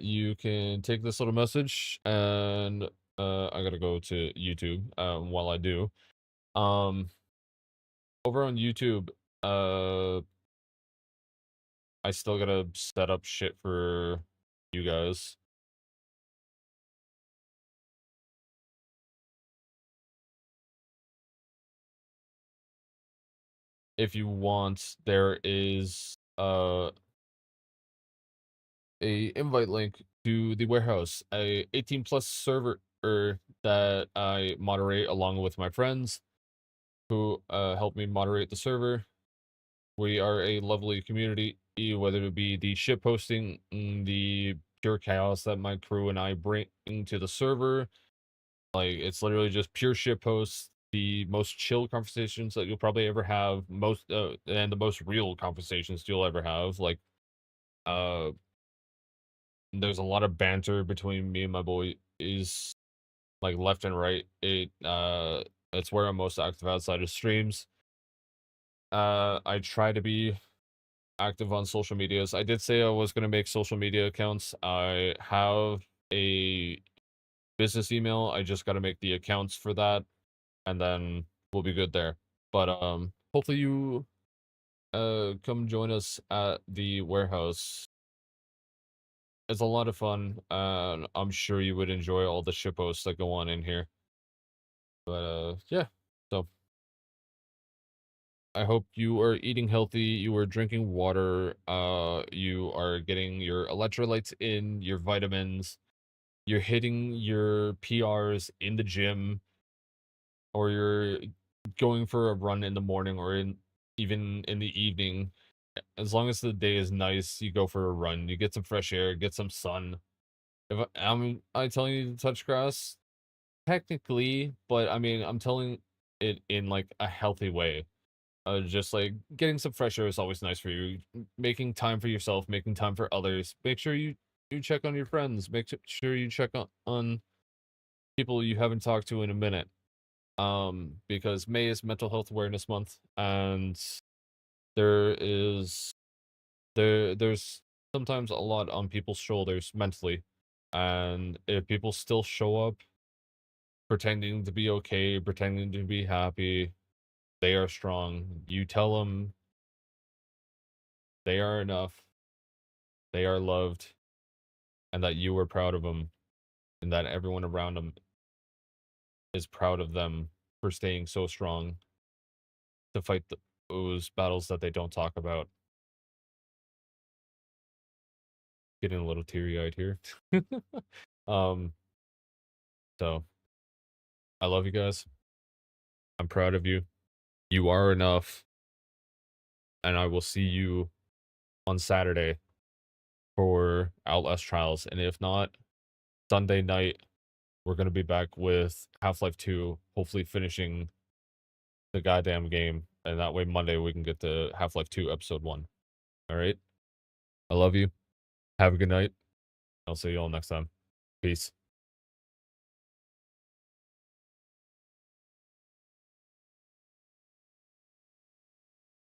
A: You can take this little message and I gotta go to YouTube while I do. Over on YouTube, I still gotta set up shit for you guys. If you want, there is a invite link to the warehouse, a 18+ server that I moderate along with my friends who help me moderate the server. We are a lovely community whether it be the ship posting, the pure chaos that my crew and I bring to the server. Like, it's literally just pure ship posts, the most chill conversations that you'll probably ever have, and the most real conversations you'll ever have. Like, uh, there's a lot of banter between me and my boy, is like left and right. It's where I'm most active outside of streams. I try to be active on social medias. I did say I was gonna make social media accounts. I have a business email. I just gotta make the accounts for that, and then we'll be good there. But hopefully you come join us at the warehouse. It's a lot of fun, and I'm sure you would enjoy all the shippos that go on in here. But yeah. So I hope you are eating healthy, you are drinking water, you are getting your electrolytes in, your vitamins, you're hitting your PRs in the gym, or you're going for a run in the morning, or even in the evening. As long as the day is nice, you go for a run, you get some fresh air, get some sun. If I telling you to touch grass, technically, but I mean, I'm telling it in like a healthy way. Just like getting some fresh air is always nice for you. Making time for yourself, making time for others. Make sure you check on your friends. Sure you check on people you haven't talked to in a minute. Because May is Mental Health Awareness Month, and there's sometimes a lot on people's shoulders mentally, and if people still show up pretending to be okay, pretending to be happy, they are strong. You tell them they are enough, they are loved, and that you are proud of them, and that everyone around them is proud of them for staying so strong to fight those battles that they don't talk about. Getting a little teary-eyed here. um, so I love you guys. I'm proud of you. You are enough, and I will see you on Saturday for Outlast Trials, and if not, Sunday night we're gonna be back with Half-Life 2, hopefully finishing the goddamn game, and that way Monday we can get to Half-Life 2 Episode 1. Alright? I love you. Have a good night. I'll see you all next time. Peace.